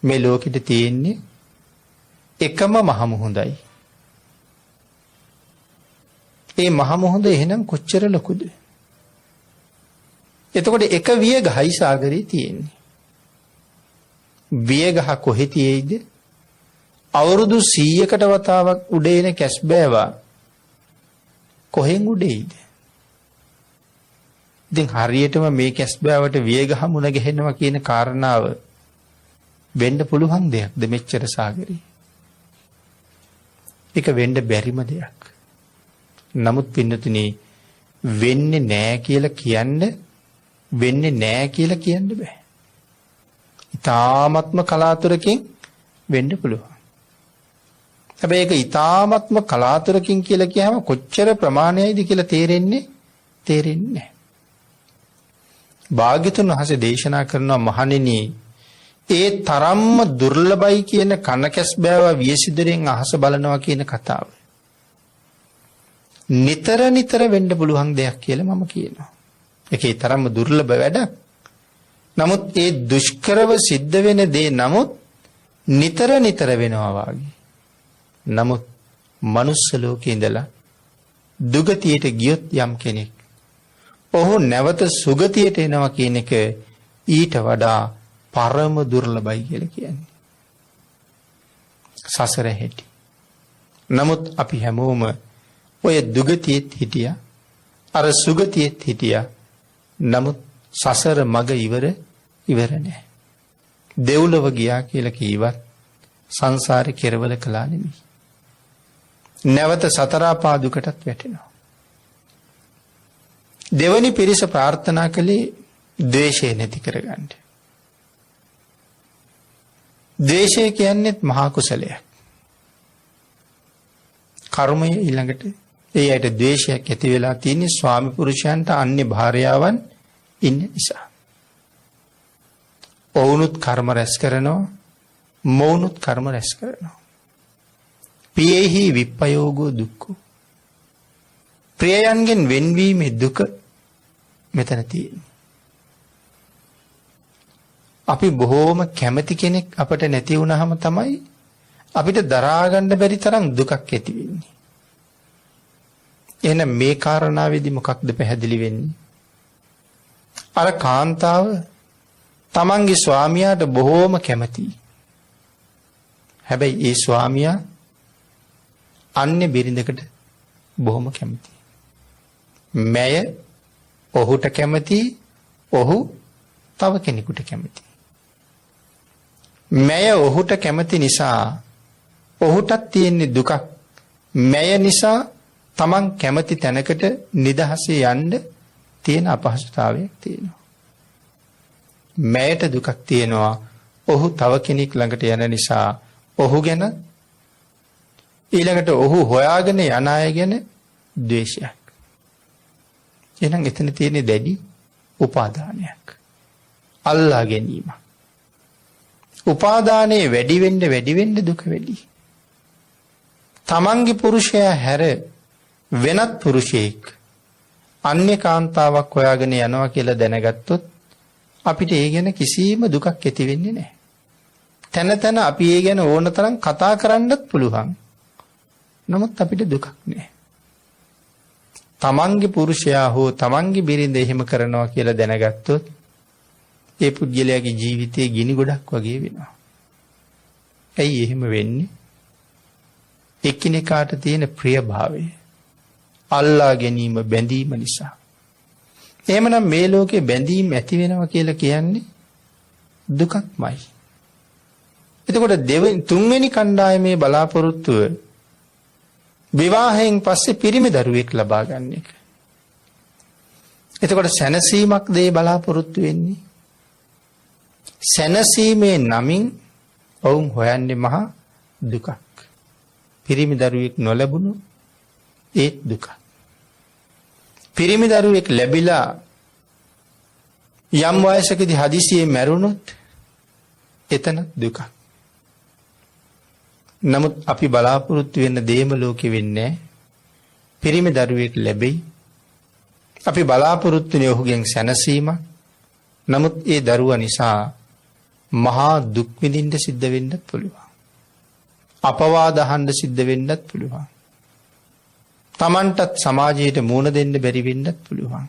මේ ලෝකෙට තියෙන්නේ එකම මහ මුහුදයි. ඒ මහ මුහුද එහෙනම් කොච්චර ලොකුද? එතකොට එක වියගහයි සාගරේ තියෙන්නේ. වියගහ කොහෙ තියෙයිද? අවුරුදු 100කට වතාවක් උඩ එන කැස්බෑවා කොහෙන් උඩේයිද? ඉතින් හරියටම මේ කැස්බෑවට වියගහ මුණ ගැහෙනවා කියන කාරණාව වෙන්න පුළුවන් දෙයක්ද මෙච්චර සාගරේ? ඒක වෙන්න බැරිම දෙයක්. නමුත් පින්නතුනි වෙන්නේ නෑ කියලා කියන්න බෑ. ඊ타ත්ම කලාතුරකින් වෙන්න පුළුවන්. හැබැයි ඒක ඊ타ත්ම කලාතුරකින් කියලා කියහම කොච්චර ප්‍රමාණයයිද කියලා තේරෙන්නේ නැහැ. භාග්‍යතුන් වහන්සේ දේශනා කරනවා මහණෙනි ඒ තරම්ම දුර්ලභයි කියන කනකැස් බෑවා වියසිදුරෙන් අහස බලනවා කියන කතාව. නිතර වෙන්න පුළුවන් දෙයක් කියලා මම කියනවා. ඒකේ තරම්ම දුර්ලභ වැඩක්. නමුත් ඒ දුෂ්කරව සිද්ධ වෙන දේ නමුත් නිතර වෙනවා වාගේ. නමුත් මනුස්ස ලෝකේ ඉඳලා දුගතියට ගියොත් යම් කෙනෙක් ඔහු නැවත සුගතියට එනවා කියන එක ඊට වඩා පරම දුර්ලභයි කියලා කියන්නේ. සසර හැටි. නමුත් අපි හැමෝම ඔය දුගතියෙත් හිටියා, අර සුගතියෙත් හිටියා. නමුත් සසර මග ඉවර නැහැ. දෙව්ලොව ගියා කියලා කීවත් සංසාරේ කෙරවල කළා නෙමෙයි. නැවත සතර අපා දුකටත් වැටෙනවා. දෙවනි පිරිස ප්‍රාර්ථනා කළේ ද්වේෂය නැති කරගන්න. ද්වේෂය කියන්නේ මහා කුසලයක්. කර්මය ඊළඟට ඒ ඇයිට ද්වේෂයක් ඇති වෙලා තියෙන්නේ ස්වාමි පුරුෂයන්ට අන්‍ය භාර්යාවන් ඉන්න නිසා. ඔවුනුත් කර්ම රැස් කරනවා, මොවුනුත් කර්ම රැස් කරනවා. පියෙහි විප්පයෝගෝ දුක්ඛෝ. ප්‍රියයන්ගෙන් වෙන්වීමේ දුක මෙතන තියෙන්නේ. අපි බොහෝම කැමති කෙනෙක් අපට නැති වුණාම තමයි අපිට දරා ගන්න බැරි තරම් දුකක් ඇති වෙන්නේ. එහෙනම් මේ කාරණාවේදී මොකක්ද පැහැදිලි වෙන්නේ? අර කාන්තාව තමන්ගේ ස්වාමියාට බොහෝම කැමතියි. හැබැයි ඒ ස්වාමියා අන්‍ය බිරිඳකට බොහොම කැමතියි. මැය ඔහුට කැමතියි, ඔහු තව කෙනෙකුට කැමතියි. මැය ඔහුට කැමති නිසා ඔහුටත් තියෙන දුකක්. මැය නිසා තමන් කැමති තැනකට නිදහසේ යන්න තියෙන අපහසුතාවයක් තියෙනවා. මැයට දුකක් තියෙනවා. ඔහු තව කෙනෙක් ළඟට යන නිසා ඔහු ගැන ඊළඟට ඔහු හොයාගෙන යන අය ගැන ද්වේෂයක්. එහෙනම් එතන තියෙන දැඩි උපාදානයක්. අල්ලා ගැනීම. උපාදානයේ වැඩි වෙන්න දුක වැඩි. තමන්ගේ පුරුෂයා හැර වෙනත් පුරුෂයෙක් අන්‍ය කාන්තාවක් හොයාගෙන යනවා කියලා දැනගත්තොත් අපිට ඒ ගැන කිසිම දුකක් ඇති වෙන්නේ නැහැ. තැන අපි ඒ ගැන ඕන තරම් කතා කරන්නත් පුළුවන්. නමුත් අපිට දුකක් නැහැ. තමන්ගේ පුරුෂයා හෝ තමන්ගේ බිරිඳ එහෙම කරනවා කියලා දැනගත්තොත් ඒ පුද්ගලයාගේ ජීවිතේ ගිනි ගොඩක් වගේ වෙනවා. ඇයි එහෙම වෙන්නේ? එකිනෙකාට තියෙන ප්‍රියභාවය, අල්ලා ගැනීම, බැඳීම නිසා. එහෙමනම් මේ ලෝකේ බැඳීම් ඇති වෙනවා කියලා කියන්නේ දුකක්මයි. එතකොට තුන්වෙනි කණ්ඩායමේ බලාපොරොත්තුව විවාහයෙන් පස්සේ පිරිමි දරුවෙක් ලබා ගන්න එක. එතකොට සැනසීමක් දෙය බලාපොරොත්තු වෙන්නේ. සැනසීමේ නමින් ඔවුන් හොයන්නේ මහා දුකක්. පිරිමි දරුවෙක් නොලැබුණු ඒත් දුක. පිරිමි දරුවෙක් ලැබිලා යම් වයසකදී හදිසියෙ මැරුණොත් එතන දුකක්. නමුත් අපි බලාපොරොත්තු වෙන දේම ලෝකෙ වෙන්නේ පිරිමි දරුවෙක් ලැබෙයි. අපි බලාපොරොත්තු වෙන ඔහුගෙන් සැනසීම. නමුත් ඒ දරුවා නිසා මහා දුක් විඳින්න සිද්ධ වෙන්නත් පුළුවන්. අපවාද අහන්න සිද්ධ වෙන්නත් පුළුවන්. තමන්ටත් සමාජයට මුණ දෙන්න බැරි වෙන්නත් පුළුවන්.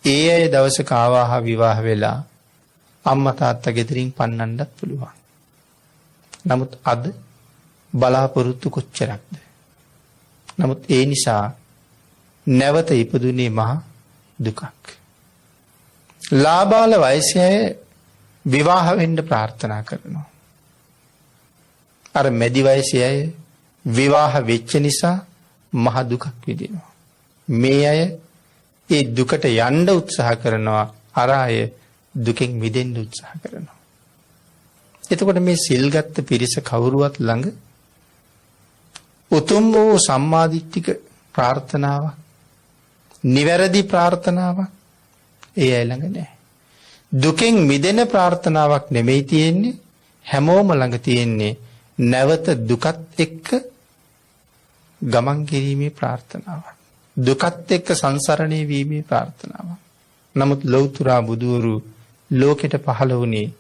ඒ අය දවසක ආවාහ විවාහ වෙලා අම්මා තාත්තා ගෙදරින් පන්නන්නත් පුළුවන්. නමුත් අද බලාපොරොත්තු කොච්චරක්ද? නමුත් ඒ නිසා නැවත ඉපදුනේ මහා දුකක්. ලාබාල වයසේ විවාහ වෙන්න ප්‍රාර්ථනා කරනවා. අර මැදි වයසේ අය විවාහ වෙච්ච නිසා මහ දුකක් විඳිනවා. මේ අය ඒ දුකට යන්න උත්සාහ කරනවා. අර අය දුකෙන් මිදෙන්න උත්සාහ කරනවා. එතකොට මේ සිල්ගත් පිරිස කවුරුවත් ළඟ උතුම් වූ සම්මාදිට්ඨික ප්‍රාර්ථනාවක්, නිවැරදි ප්‍රාර්ථනාවක් ඒ අය ළඟ නැහැ. දුකෙන් මිදෙන ප්‍රාර්ථනාවක් නෙමෙයි තියෙන්නේ. හැමෝම ළඟ තියෙන්නේ නැවත දුකත් එක්ක ගමන් කිරීමේ ප්‍රාර්ථනාවක්. දුකත් එක්ක සංසරණය වීමේ ප්‍රාර්ථනාවක්. නමුත් ලෞතර බුදුවරු ලෝකෙට පහළ වුණේ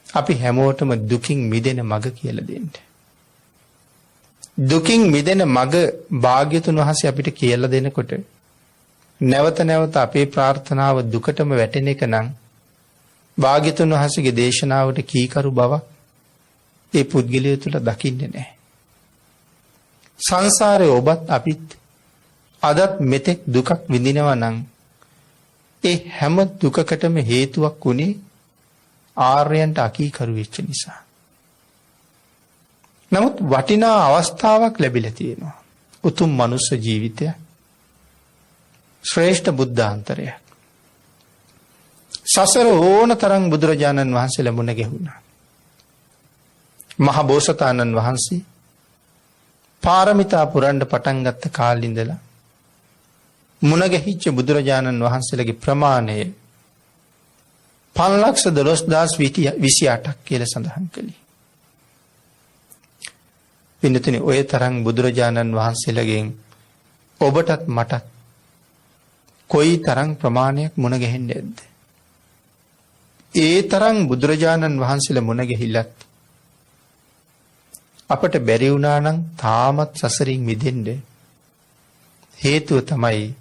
අපි හැමෝටම දුකින් මිදෙන මඟ කියලා දෙන්න. දුකින් මිදෙන මඟ භාග්‍යතුන් වහන්සේ අපිට කියලා දෙනකොට නැවත නැවත අපේ ප්‍රාර්ථනාව දුකටම වැටෙන එක නම් භාග්‍යතුන් වහන්සේගේ දේශනාවට කීකරු බවක් ඒ පුද්ගලයා තුල දකින්නේ නැහැ. සංසාරේ ඔබත් අපිත් අදත් මෙතෙක් දුකක් විඳිනවා නම් ඒ හැම දුකකටම හේතුවක් උනේ ආර්යයන්ට අකීකරු වෙච්ච නිසා. නමුත් වටිනා අවස්ථාවක් ලැබිලා තියෙනවා. උතුම් මනුස්ස ජීවිතය. ශ්‍රේෂ්ඨ බුද්ධාන්තරය. සසර ඕන තරම් බුදුරජාණන් වහන්සේ මුණ ගැහුණා. මහ බෝසතාණන් වහන්සේ පාරමිතා පුරන්න පටන් ගත්ත කාලේ ඉඳලා මුණ ගැහිච්ච බුදුරජාණන් වහන්සේලගේ ප්‍රමාණය 512028ක් කියලා සඳහන් කළේ. පින්නතුනි ඔය තරම් බුදුරජාණන් වහන්සේලගෙන් ඔබටත් මටත් කොයි තරම් ප්‍රමාණයක් මුණ ගැහෙන්නේ නැද්ද? ඒ තරම් බුදුරජාණන් වහන්සේලා මුණ ගැහිලත් අපට බැරි වුණා නම් තාමත් සසරින් මිදෙන්න හේතුව තමයි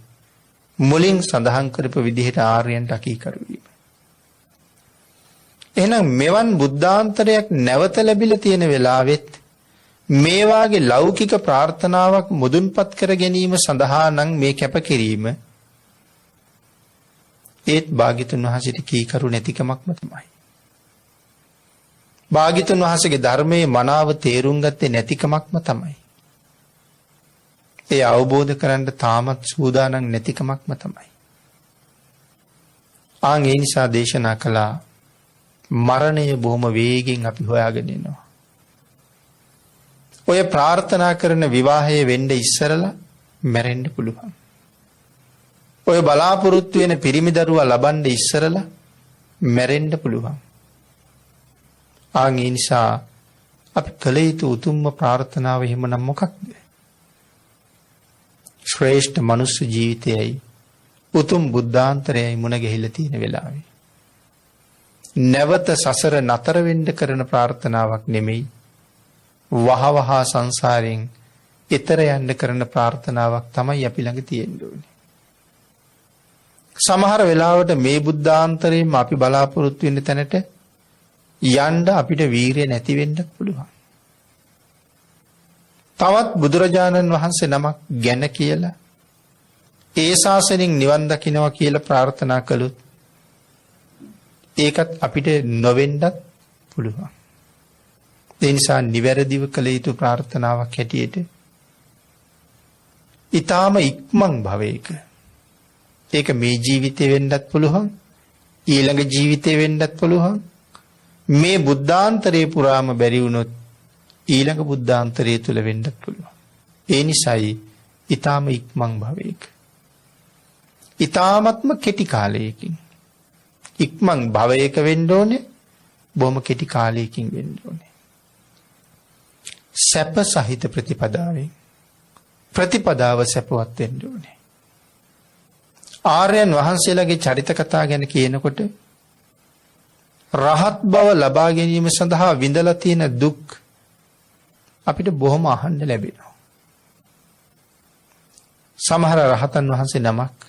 මුලින් සඳහන් කරපු විදිහට ආර්යයන්ට අකීකරු වීම. එහෙනම් මෙවන් බුද්ධාන්තරයක් නැවත ලැබිලා තියෙන වෙලාවෙත් මේ වාගේ ලෞකික ප්‍රාර්ථනාවක් මුදුන්පත් කර ගැනීම සඳහා නම් මේ කැපකිරීම ඒත් භාග්‍යතුන් වහන්සේට කීකරු නැතිකමක්ම තමයි. භාග්‍යතුන් වහන්සේගේ ධර්මයේ මනාව තේරුම් ගත්තේ නැතිකමක්ම තමයි. ඒ අවබෝධ කරන්න තාමත් සූදානම් නැතිකමක්ම තමයි. ඒ නිසා දේශනා කළා මරණය බොහොම වේගෙන් අපි හොයාගෙන යනවා. ඔය ප්‍රාර්ථනා කරන විවාහය වෙන්න ඉස්සරලා මැරෙන්න පුළුවන්. ඔය බලාපොරොත්තු වෙන පිරිමි දරුවා ලබන්න ඉස්සරලා මැරෙන්න පුළුවන්. ඒ නිසා අපි කළ යුතු උතුම්ම ප්‍රාර්ථනාව එහෙමනම් මොකක්ද? ශ්‍රේෂ්ඨ මනුස්ස ජීවිතයයි උතුම් බුද්ධාන්තරයයි මුණ ගැහිලා තියෙන වෙලාවේ නැවත සසර නතර වෙන්න කරන ප්‍රාර්ථනාවක් නෙමෙයි වහවහ සංසාරයෙන් ඈතර යන්න කරන ප්‍රාර්ථනාවක් තමයි අපි ළඟ තියෙන්න ඕනේ. සමහර වෙලාවට මේ බුද්ධාන්තරයෙන් අපි බලාපොරොත්තු වෙන තැනට යන්න අපිට වීරිය නැති වෙන්න පුළුවන්. තවත් බුදුරජාණන් වහන්සේ නමක් ගැන කියලා ඒ ශාසනයෙන් නිවන් දකින්නවා කියලා ප්‍රාර්ථනා කළොත් ඒකත් අපිට නොවෙන්නත් පුළුවන්. ඒ නිසා නිවැරදිව කළ යුතු ප්‍රාර්ථනාවක් හැටියට ඊටාම ඉක්මන් භවයක ඒක මේ ජීවිතේ වෙන්නත් පුළුවන් ඊළඟ ජීවිතේ වෙන්නත් පුළුවන් මේ බුද්ධාන්තරේ පුරාම බැරි වුණොත් ඊළඟ බුද්ධාන්තරය තුල වෙන්නත් පුළුවන්. ඒ නිසායි ඊටාම ඉක්මන් භවයක ඊටාමත්ම කෙටි කාලයකින් ඉක්මන් භවයක වෙන්න ඕනේ බොහොම කෙටි කාලයකින් වෙන්න ඕනේ. සැප සහිත ප්‍රතිපදාව සැපවත් වෙන්න ඕනේ. ආර්යයන් වහන්සේලාගේ චරිත කතා ගැන කියනකොට රහත් බව ලබා ගැනීම සඳහා විඳලා තියෙන දුක් අපිට බොහොම අහන්න ලැබෙනවා. සමහර රහතන් වහන්සේ නමක්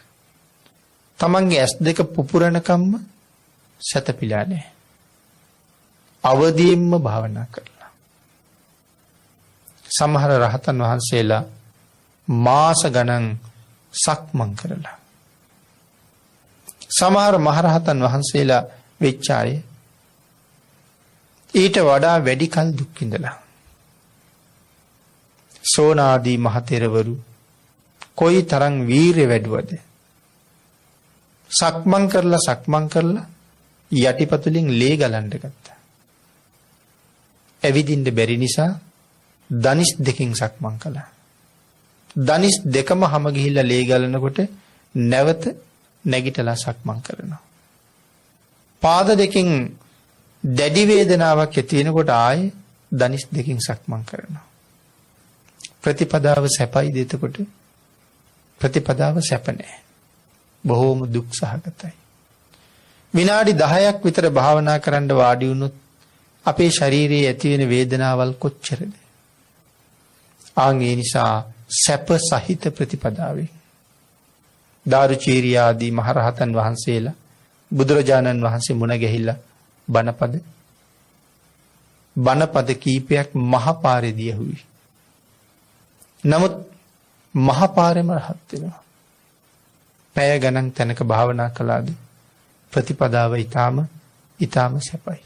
තමන්ගේ ඇස් දෙක පුපුරනකම්ම සැතපීලා නැහැ. අවදීන්ම භාවනා කරලා. සමහර රහතන් වහන්සේලා මාස ගණන් සක්මන් කරලා. සමහර මහරහතන් වහන්සේලා වෙච්ච අය ඊට වඩා වැඩි කල දුක් විඳලා. සෝනාදී මහතෙරවරු කොයි තරම් වීරිය වැඩුවද? සක්මන් කරලා යටිපතුලින් ලේ ගලන්න ගත්තා. ඇවිදින්න බැරි නිසා දනිස් දෙකකින් සක්මන් කළා. දනිස් දෙකම හැම ගිහිල්ලා ලේ ගලනකොට නැවත නැගිටලා සක්මන් කරනවා. පාද දෙකෙන් දැඩි වේදනාවක් ඇති වෙනකොට ආයේ දනිස් දෙකකින් සක්මන් කරනවා. ප්‍රතිපදාව සැපයිද එතකොට? ප්‍රතිපදාව සැප නැහැ. බොහෝම දුක් සහගතයි. විනාඩි 10ක් විතර භාවනා කරන්න වාඩි වුණොත් අපේ ශරීරයේ ඇති වෙන වේදනාවල් කොච්චරද? ආන් ඒ නිසා සැප සහිත ප්‍රතිපදාවේ දාරුචීරිය ආදී මහරහතන් වහන්සේලා බුදුරජාණන් වහන්සේ මුණ ගැහිලා බණපද කීපයක් මහපාරේදී ඇහුවි. නමුත් මහපාරේම රහත් වෙනවා. පැය ගණන් තැනක භාවනා කළාද ප්‍රතිපදාව ඊටාම සැපයි.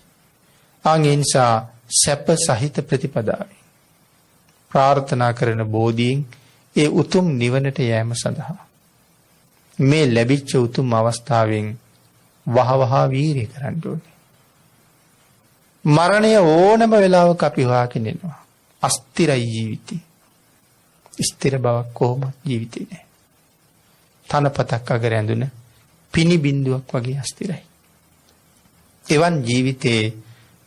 ආන් ඒ නිසා සැප සහිත ප්‍රතිපදාවයි ප්‍රාර්ථනා කරන බෝධීන් ඒ උතුම් නිවනට යෑම සඳහා මේ ලැබිච්ච උතුම් අවස්ථාවෙන් වහවහ වීරිය කරන්න ඕනේ. මරණය ඕනම වෙලාවක අපි හොයාගෙන එනවා. අස්තිරයි ජීවිතේ. ස්ථිර බවක් කොහොමද ජීවිතේ නෑ. තනපතක් අග රැඳුන පිනි බින්දුවක් වගේ අස්තිරයි. එවන් ජීවිතේ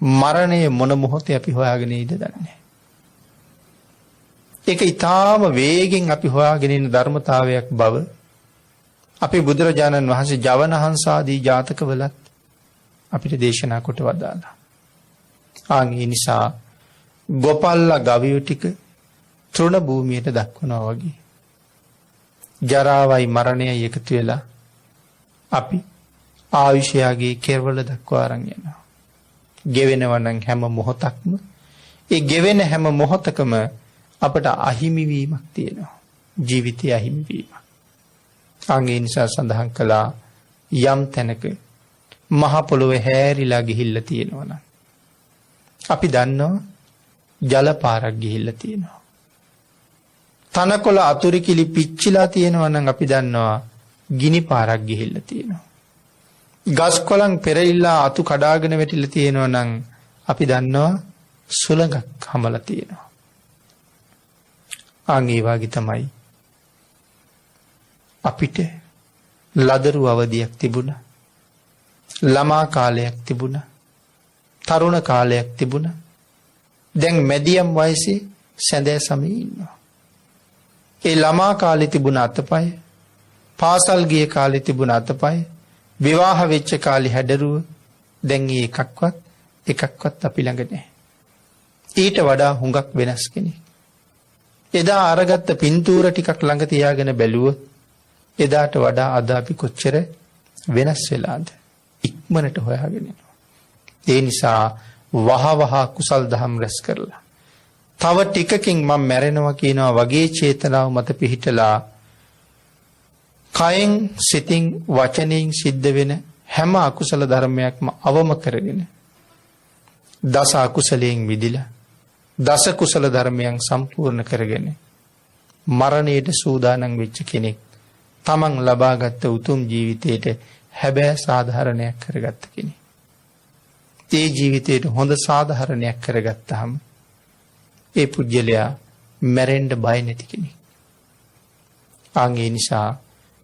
මරණය මොන මොහොතේ අපි හොයාගෙන ඉඳ දන්නේ. ඒක ඊටාම වේගෙන් අපි හොයාගෙන ඉන්න ධර්මතාවයක් බව අපේ බුදුරජාණන් වහන්සේ ජවනහංස ආදී ජාතකවලත් අපිට දේශනා කොට වදාළා. ආන් ඒ නිසා ගොපල්ලා ගවයෝ ටික තෘණ භූමියට දක්වනවා වගේ ජරාවයි මරණයයි එකතු වෙලා අපි ආයුෂයගේ කෙරවල දක්වා අරන් යනවා. ගෙවෙනවා නම් හැම මොහොතක්ම ඒ ගෙවෙන හැම මොහොතකම අපට අහිමි වීමක් තියෙනවා. ජීවිතය අහිමි වීම. ආන් ඒ නිසා සඳහන් කළා යම් තැනක මහ පොළොවේ හැරිලා ගිහිල්ලා තියෙනවා නම් අපි දන්නවා ජල පාරක් ගිහිල්ලා තියෙනවා. තනකොළ අතුරු කිලි පිච්චිලා තියෙනවා නම් අපි දන්නවා ගිනි පාරක් ගිහිල්ලා තියෙනවා. ගස් කොළන් පෙරලිලා අතු කඩාගෙන වැටිලා තියෙනවා නම් අපි දන්නවා සුළඟක් හමලා තියෙනවා. ආන් ඒ වගේ තමයි අපිට ලදරු අවදියක් තිබුණා. ළමා කාලයක් තිබුණා. තරුණ කාලයක් තිබුණා. දැන් මැදියම් වයසේ සැඳෑ සමයේ ඉන්නවා. ඒ ළමා කාලේ තිබුණ අතපය, පාසල් ගිය කාලේ තිබුණ අතපය, විවාහ වෙච්ච කාලේ හැඩරුව දැන් මේ එකක්වත් අපි ළඟ නැහැ. ඊට වඩා හුඟක් වෙනස් කෙනෙක්. එදා අරගත්ත පින්තූර ටිකක් ළඟ තියාගෙන බැලුවොත් එදාට වඩා අද අපි කොච්චර වෙනස් වෙලාද ඉක්මනට හොයාගෙන යනවා. ඒ නිසා වහවහ කුසල් දහම් රැස් කරලා තව ටිකකින් මම මැරෙනවා කියනවා වගේ චේතනාව මත පිහිටලා කයෙන් සිතින් වචනයෙන් සිද්ධ වෙන හැම අකුසල ධර්මයක්ම අවම කරගෙන දස අකුසලයෙන් මිදිලා දස කුසල ධර්මයන් සම්පූර්ණ කරගෙන මරණයට සූදානම් වෙච්ච කෙනෙක් තමන් ලබාගත් උතුම් ජීවිතයට හැබෑ සාධාරණයක් කරගත්ත කෙනෙක්. ඒ ජීවිතයට හොඳ සාධාරණයක් කරගත්තාම ඒ පුජ්‍යලයා මැරෙන්න බය නැති කෙනෙක්. ආන් ඒ නිසා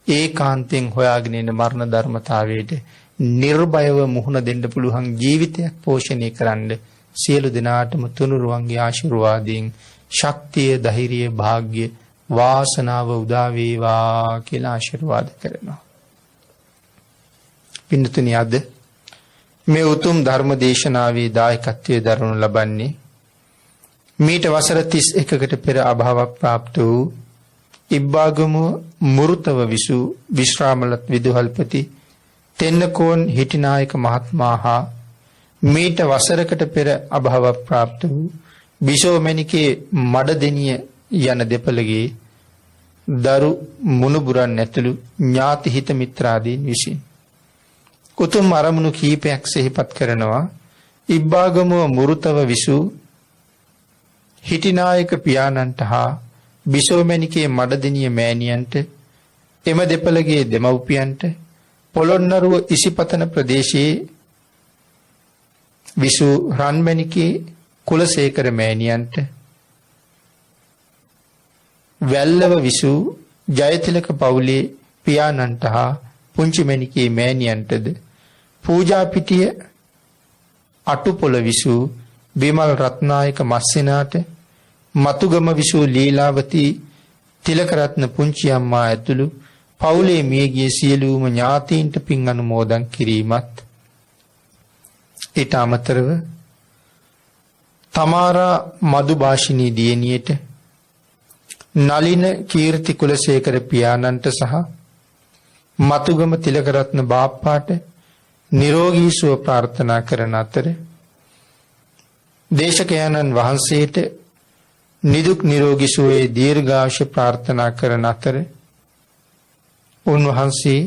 ඒකාන්තයෙන් හොයාගෙන ඉන්න මරණ ධර්මතාවයට නිර්භයව මුහුණ දෙන්න පුළුවන් ජීවිතයක් පෝෂණය කරන්න සියලු දෙනාටම තුනුරුවන්ගේ ආශිර්වාදයෙන් ශක්තිය, ධෛර්යය, වාග්ය, වාසනාව උදා වේවා කියලා ආශිර්වාද කරනවා. පින්තුනි, අද මේ උතුම් ධර්ම දේශනාවේ දායකත්වයේ දරනු ලබන්නේ මීට වසර 31කට පෙර අභාව ප්‍රාප්ත වූ ඉබ්බාගමුව මුරුතව විසූ විශ්‍රාමලත් විදුහල්පති තෙන්නකෝන් හිටිනායක මහත්මයා හා මීට වසරකට පෙර අභාව ප්‍රාප්ත වූ බිසෝමැණිකේ මඩදෙනිය යන දෙපළගේ දරු මුණුබුරන් ඇතුළු ඥාති හිත මිත්‍රාදීන් විසින් උතුම් අරමුණු කීපයක් සිහිපත් කරනවා. ඉබ්බාගමුව මුරුතව විසූ හිටිනායක පියාණන්ට හා බිසෝමැණිකේ මඩදෙනිය මෑණියන්ට, එම දෙපළගේ දෙමව්පියන්ට, පොළොන්නරුව ඉසිපතන ප්‍රදේශයේ විසූ රන්මැණිකේ කුලසේකර මෑණියන්ට, වැල්ලව විසූ ජයතිලක පවුලේ පියාණන්ට හා පුංචි මැණිකේ මෑණියන්ටද, පූජා පිටිය අටුපොළ විසූ බිමල් රත්නායක මස්සිනාට, මතුගම විසූ ලීලාවතී තිලකරත්න පුංචි අම්මා ඇතුළු පවුලේ මියගිය සියලුම ඥාතීන්ට පින් අනුමෝදන් කිරීමත්, ඊට අමතරව තමාරා මදුභාෂිනී දියණියට නලින කීර්ති කුලසේකර පියාණන්ට සහ මතුගම තිලකරත්න බාප්පාට නිරෝගී සුව ප්‍රාර්ථනා කරන අතර දේශකයන්න් වහන්සේට නිදුක් නිරෝගී සුවයේ දීර්ඝායුෂ ප්‍රාර්ථනා කරන අතර උන්වහන්සේ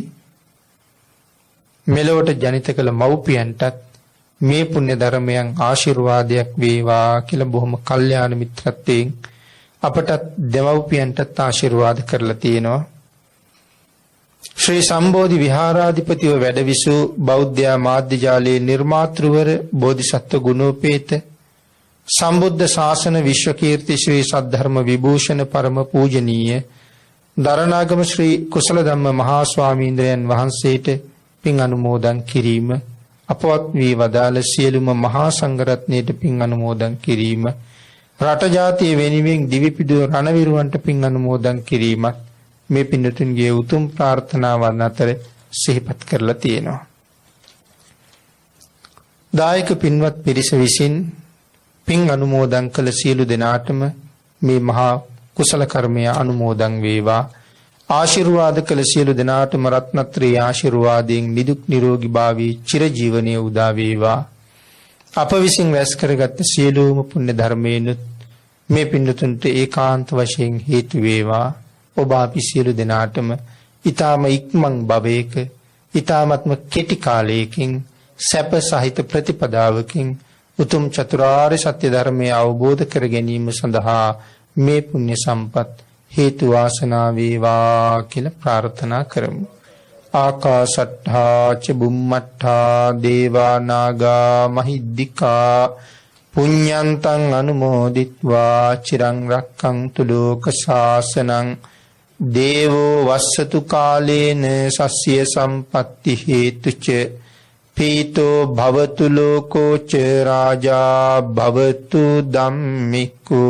මෙලොවට ජනිත කළ මව්පියන්ටත් මේ පුණ්‍ය ධර්මයන් ආශිර්වාදයක් වේවා කියලා බොහොම කල්යාණ මිත්‍රත්වයෙන් අපටත් දෙමව්පියන්ටත් ආශිර්වාද කරලා තියෙනවා. ශ්‍රී සම්බෝධි විහාරාධිපතිව වැඩවිසූ බෞද්ධ මාධ්‍ය ජාලයේ නිර්මාතෘවර බෝධිසත්ව ගුණෝපේත සම්බුද්ධ ශාසන විශ්වකීර්ති ශ්‍රී සද්ධර්ම විභූෂණ පරම පූජනීය දරණාගම ශ්‍රී කුසල ධම්ම මහා ස්වාමීන්ද්‍රයන් වහන්සේට පින් අනුමෝදන් කිරීම, අපවත් වී වදාළ සියලුම මහා සංඝරත්නයට පින් අනුමෝදන් කිරීම, රට ජාතිය වෙනුවෙන් දිවිපිදු රණවිරුවන්ට පින් අනුමෝදන් කිරීමත් මේ පින්තුන්ගේ උතුම් ප්‍රාර්ථනාවන් අතර සිහිපත් කරලා තියෙනවා. දායක පින්වත් පිරිස විසින් පින් අනුමෝදන් කළ සියලු දෙනාටම මේ මහා කුසල කර්මය අනුමෝදන් වේවා. ආශිර්වාද කළ සියලු දෙනාටම රත්නත්‍රේ ආශිර්වාදයෙන් නිදුක් නිරෝගී භාවී චිරජීවනයේ උදා වේවා. අප විසින් රැස් කරගත් සියලුම පුණ්‍ය ධර්මයන්ත් මේ පින්තුන්ට ඒකාන්ත වශයෙන් හේතු වේවා. ඔබ අපි සියලු දෙනාටම ඊ타ම ඉක්මන් භවයක ඊ타මත්ම කෙටි කාලයකින් සැප සහිත ප්‍රතිපදාවකින් උතුම් චතුරාර්ය සත්‍ය ධර්මය අවබෝධ කර ගැනීම සඳහා මේ පුණ්‍ය සම්පත් හේතු වාසනා වේවා කියලා ප්‍රාර්ථනා කරමු. ආකාශට්ඨා ච බුම්මට්ඨා දේවා නාග මහිද්దికා පුඤ්ඤන්තං අනුමෝදිත්වා චිරං රක්ඛන්තු ලෝක ශාසනං දේවෝ වස්සතු කාලේන සස්්‍ය සම්පatti හේතුච පීතෝ භවතු ලෝකෝ ච රාජා භවතු ධම්මිකෝ.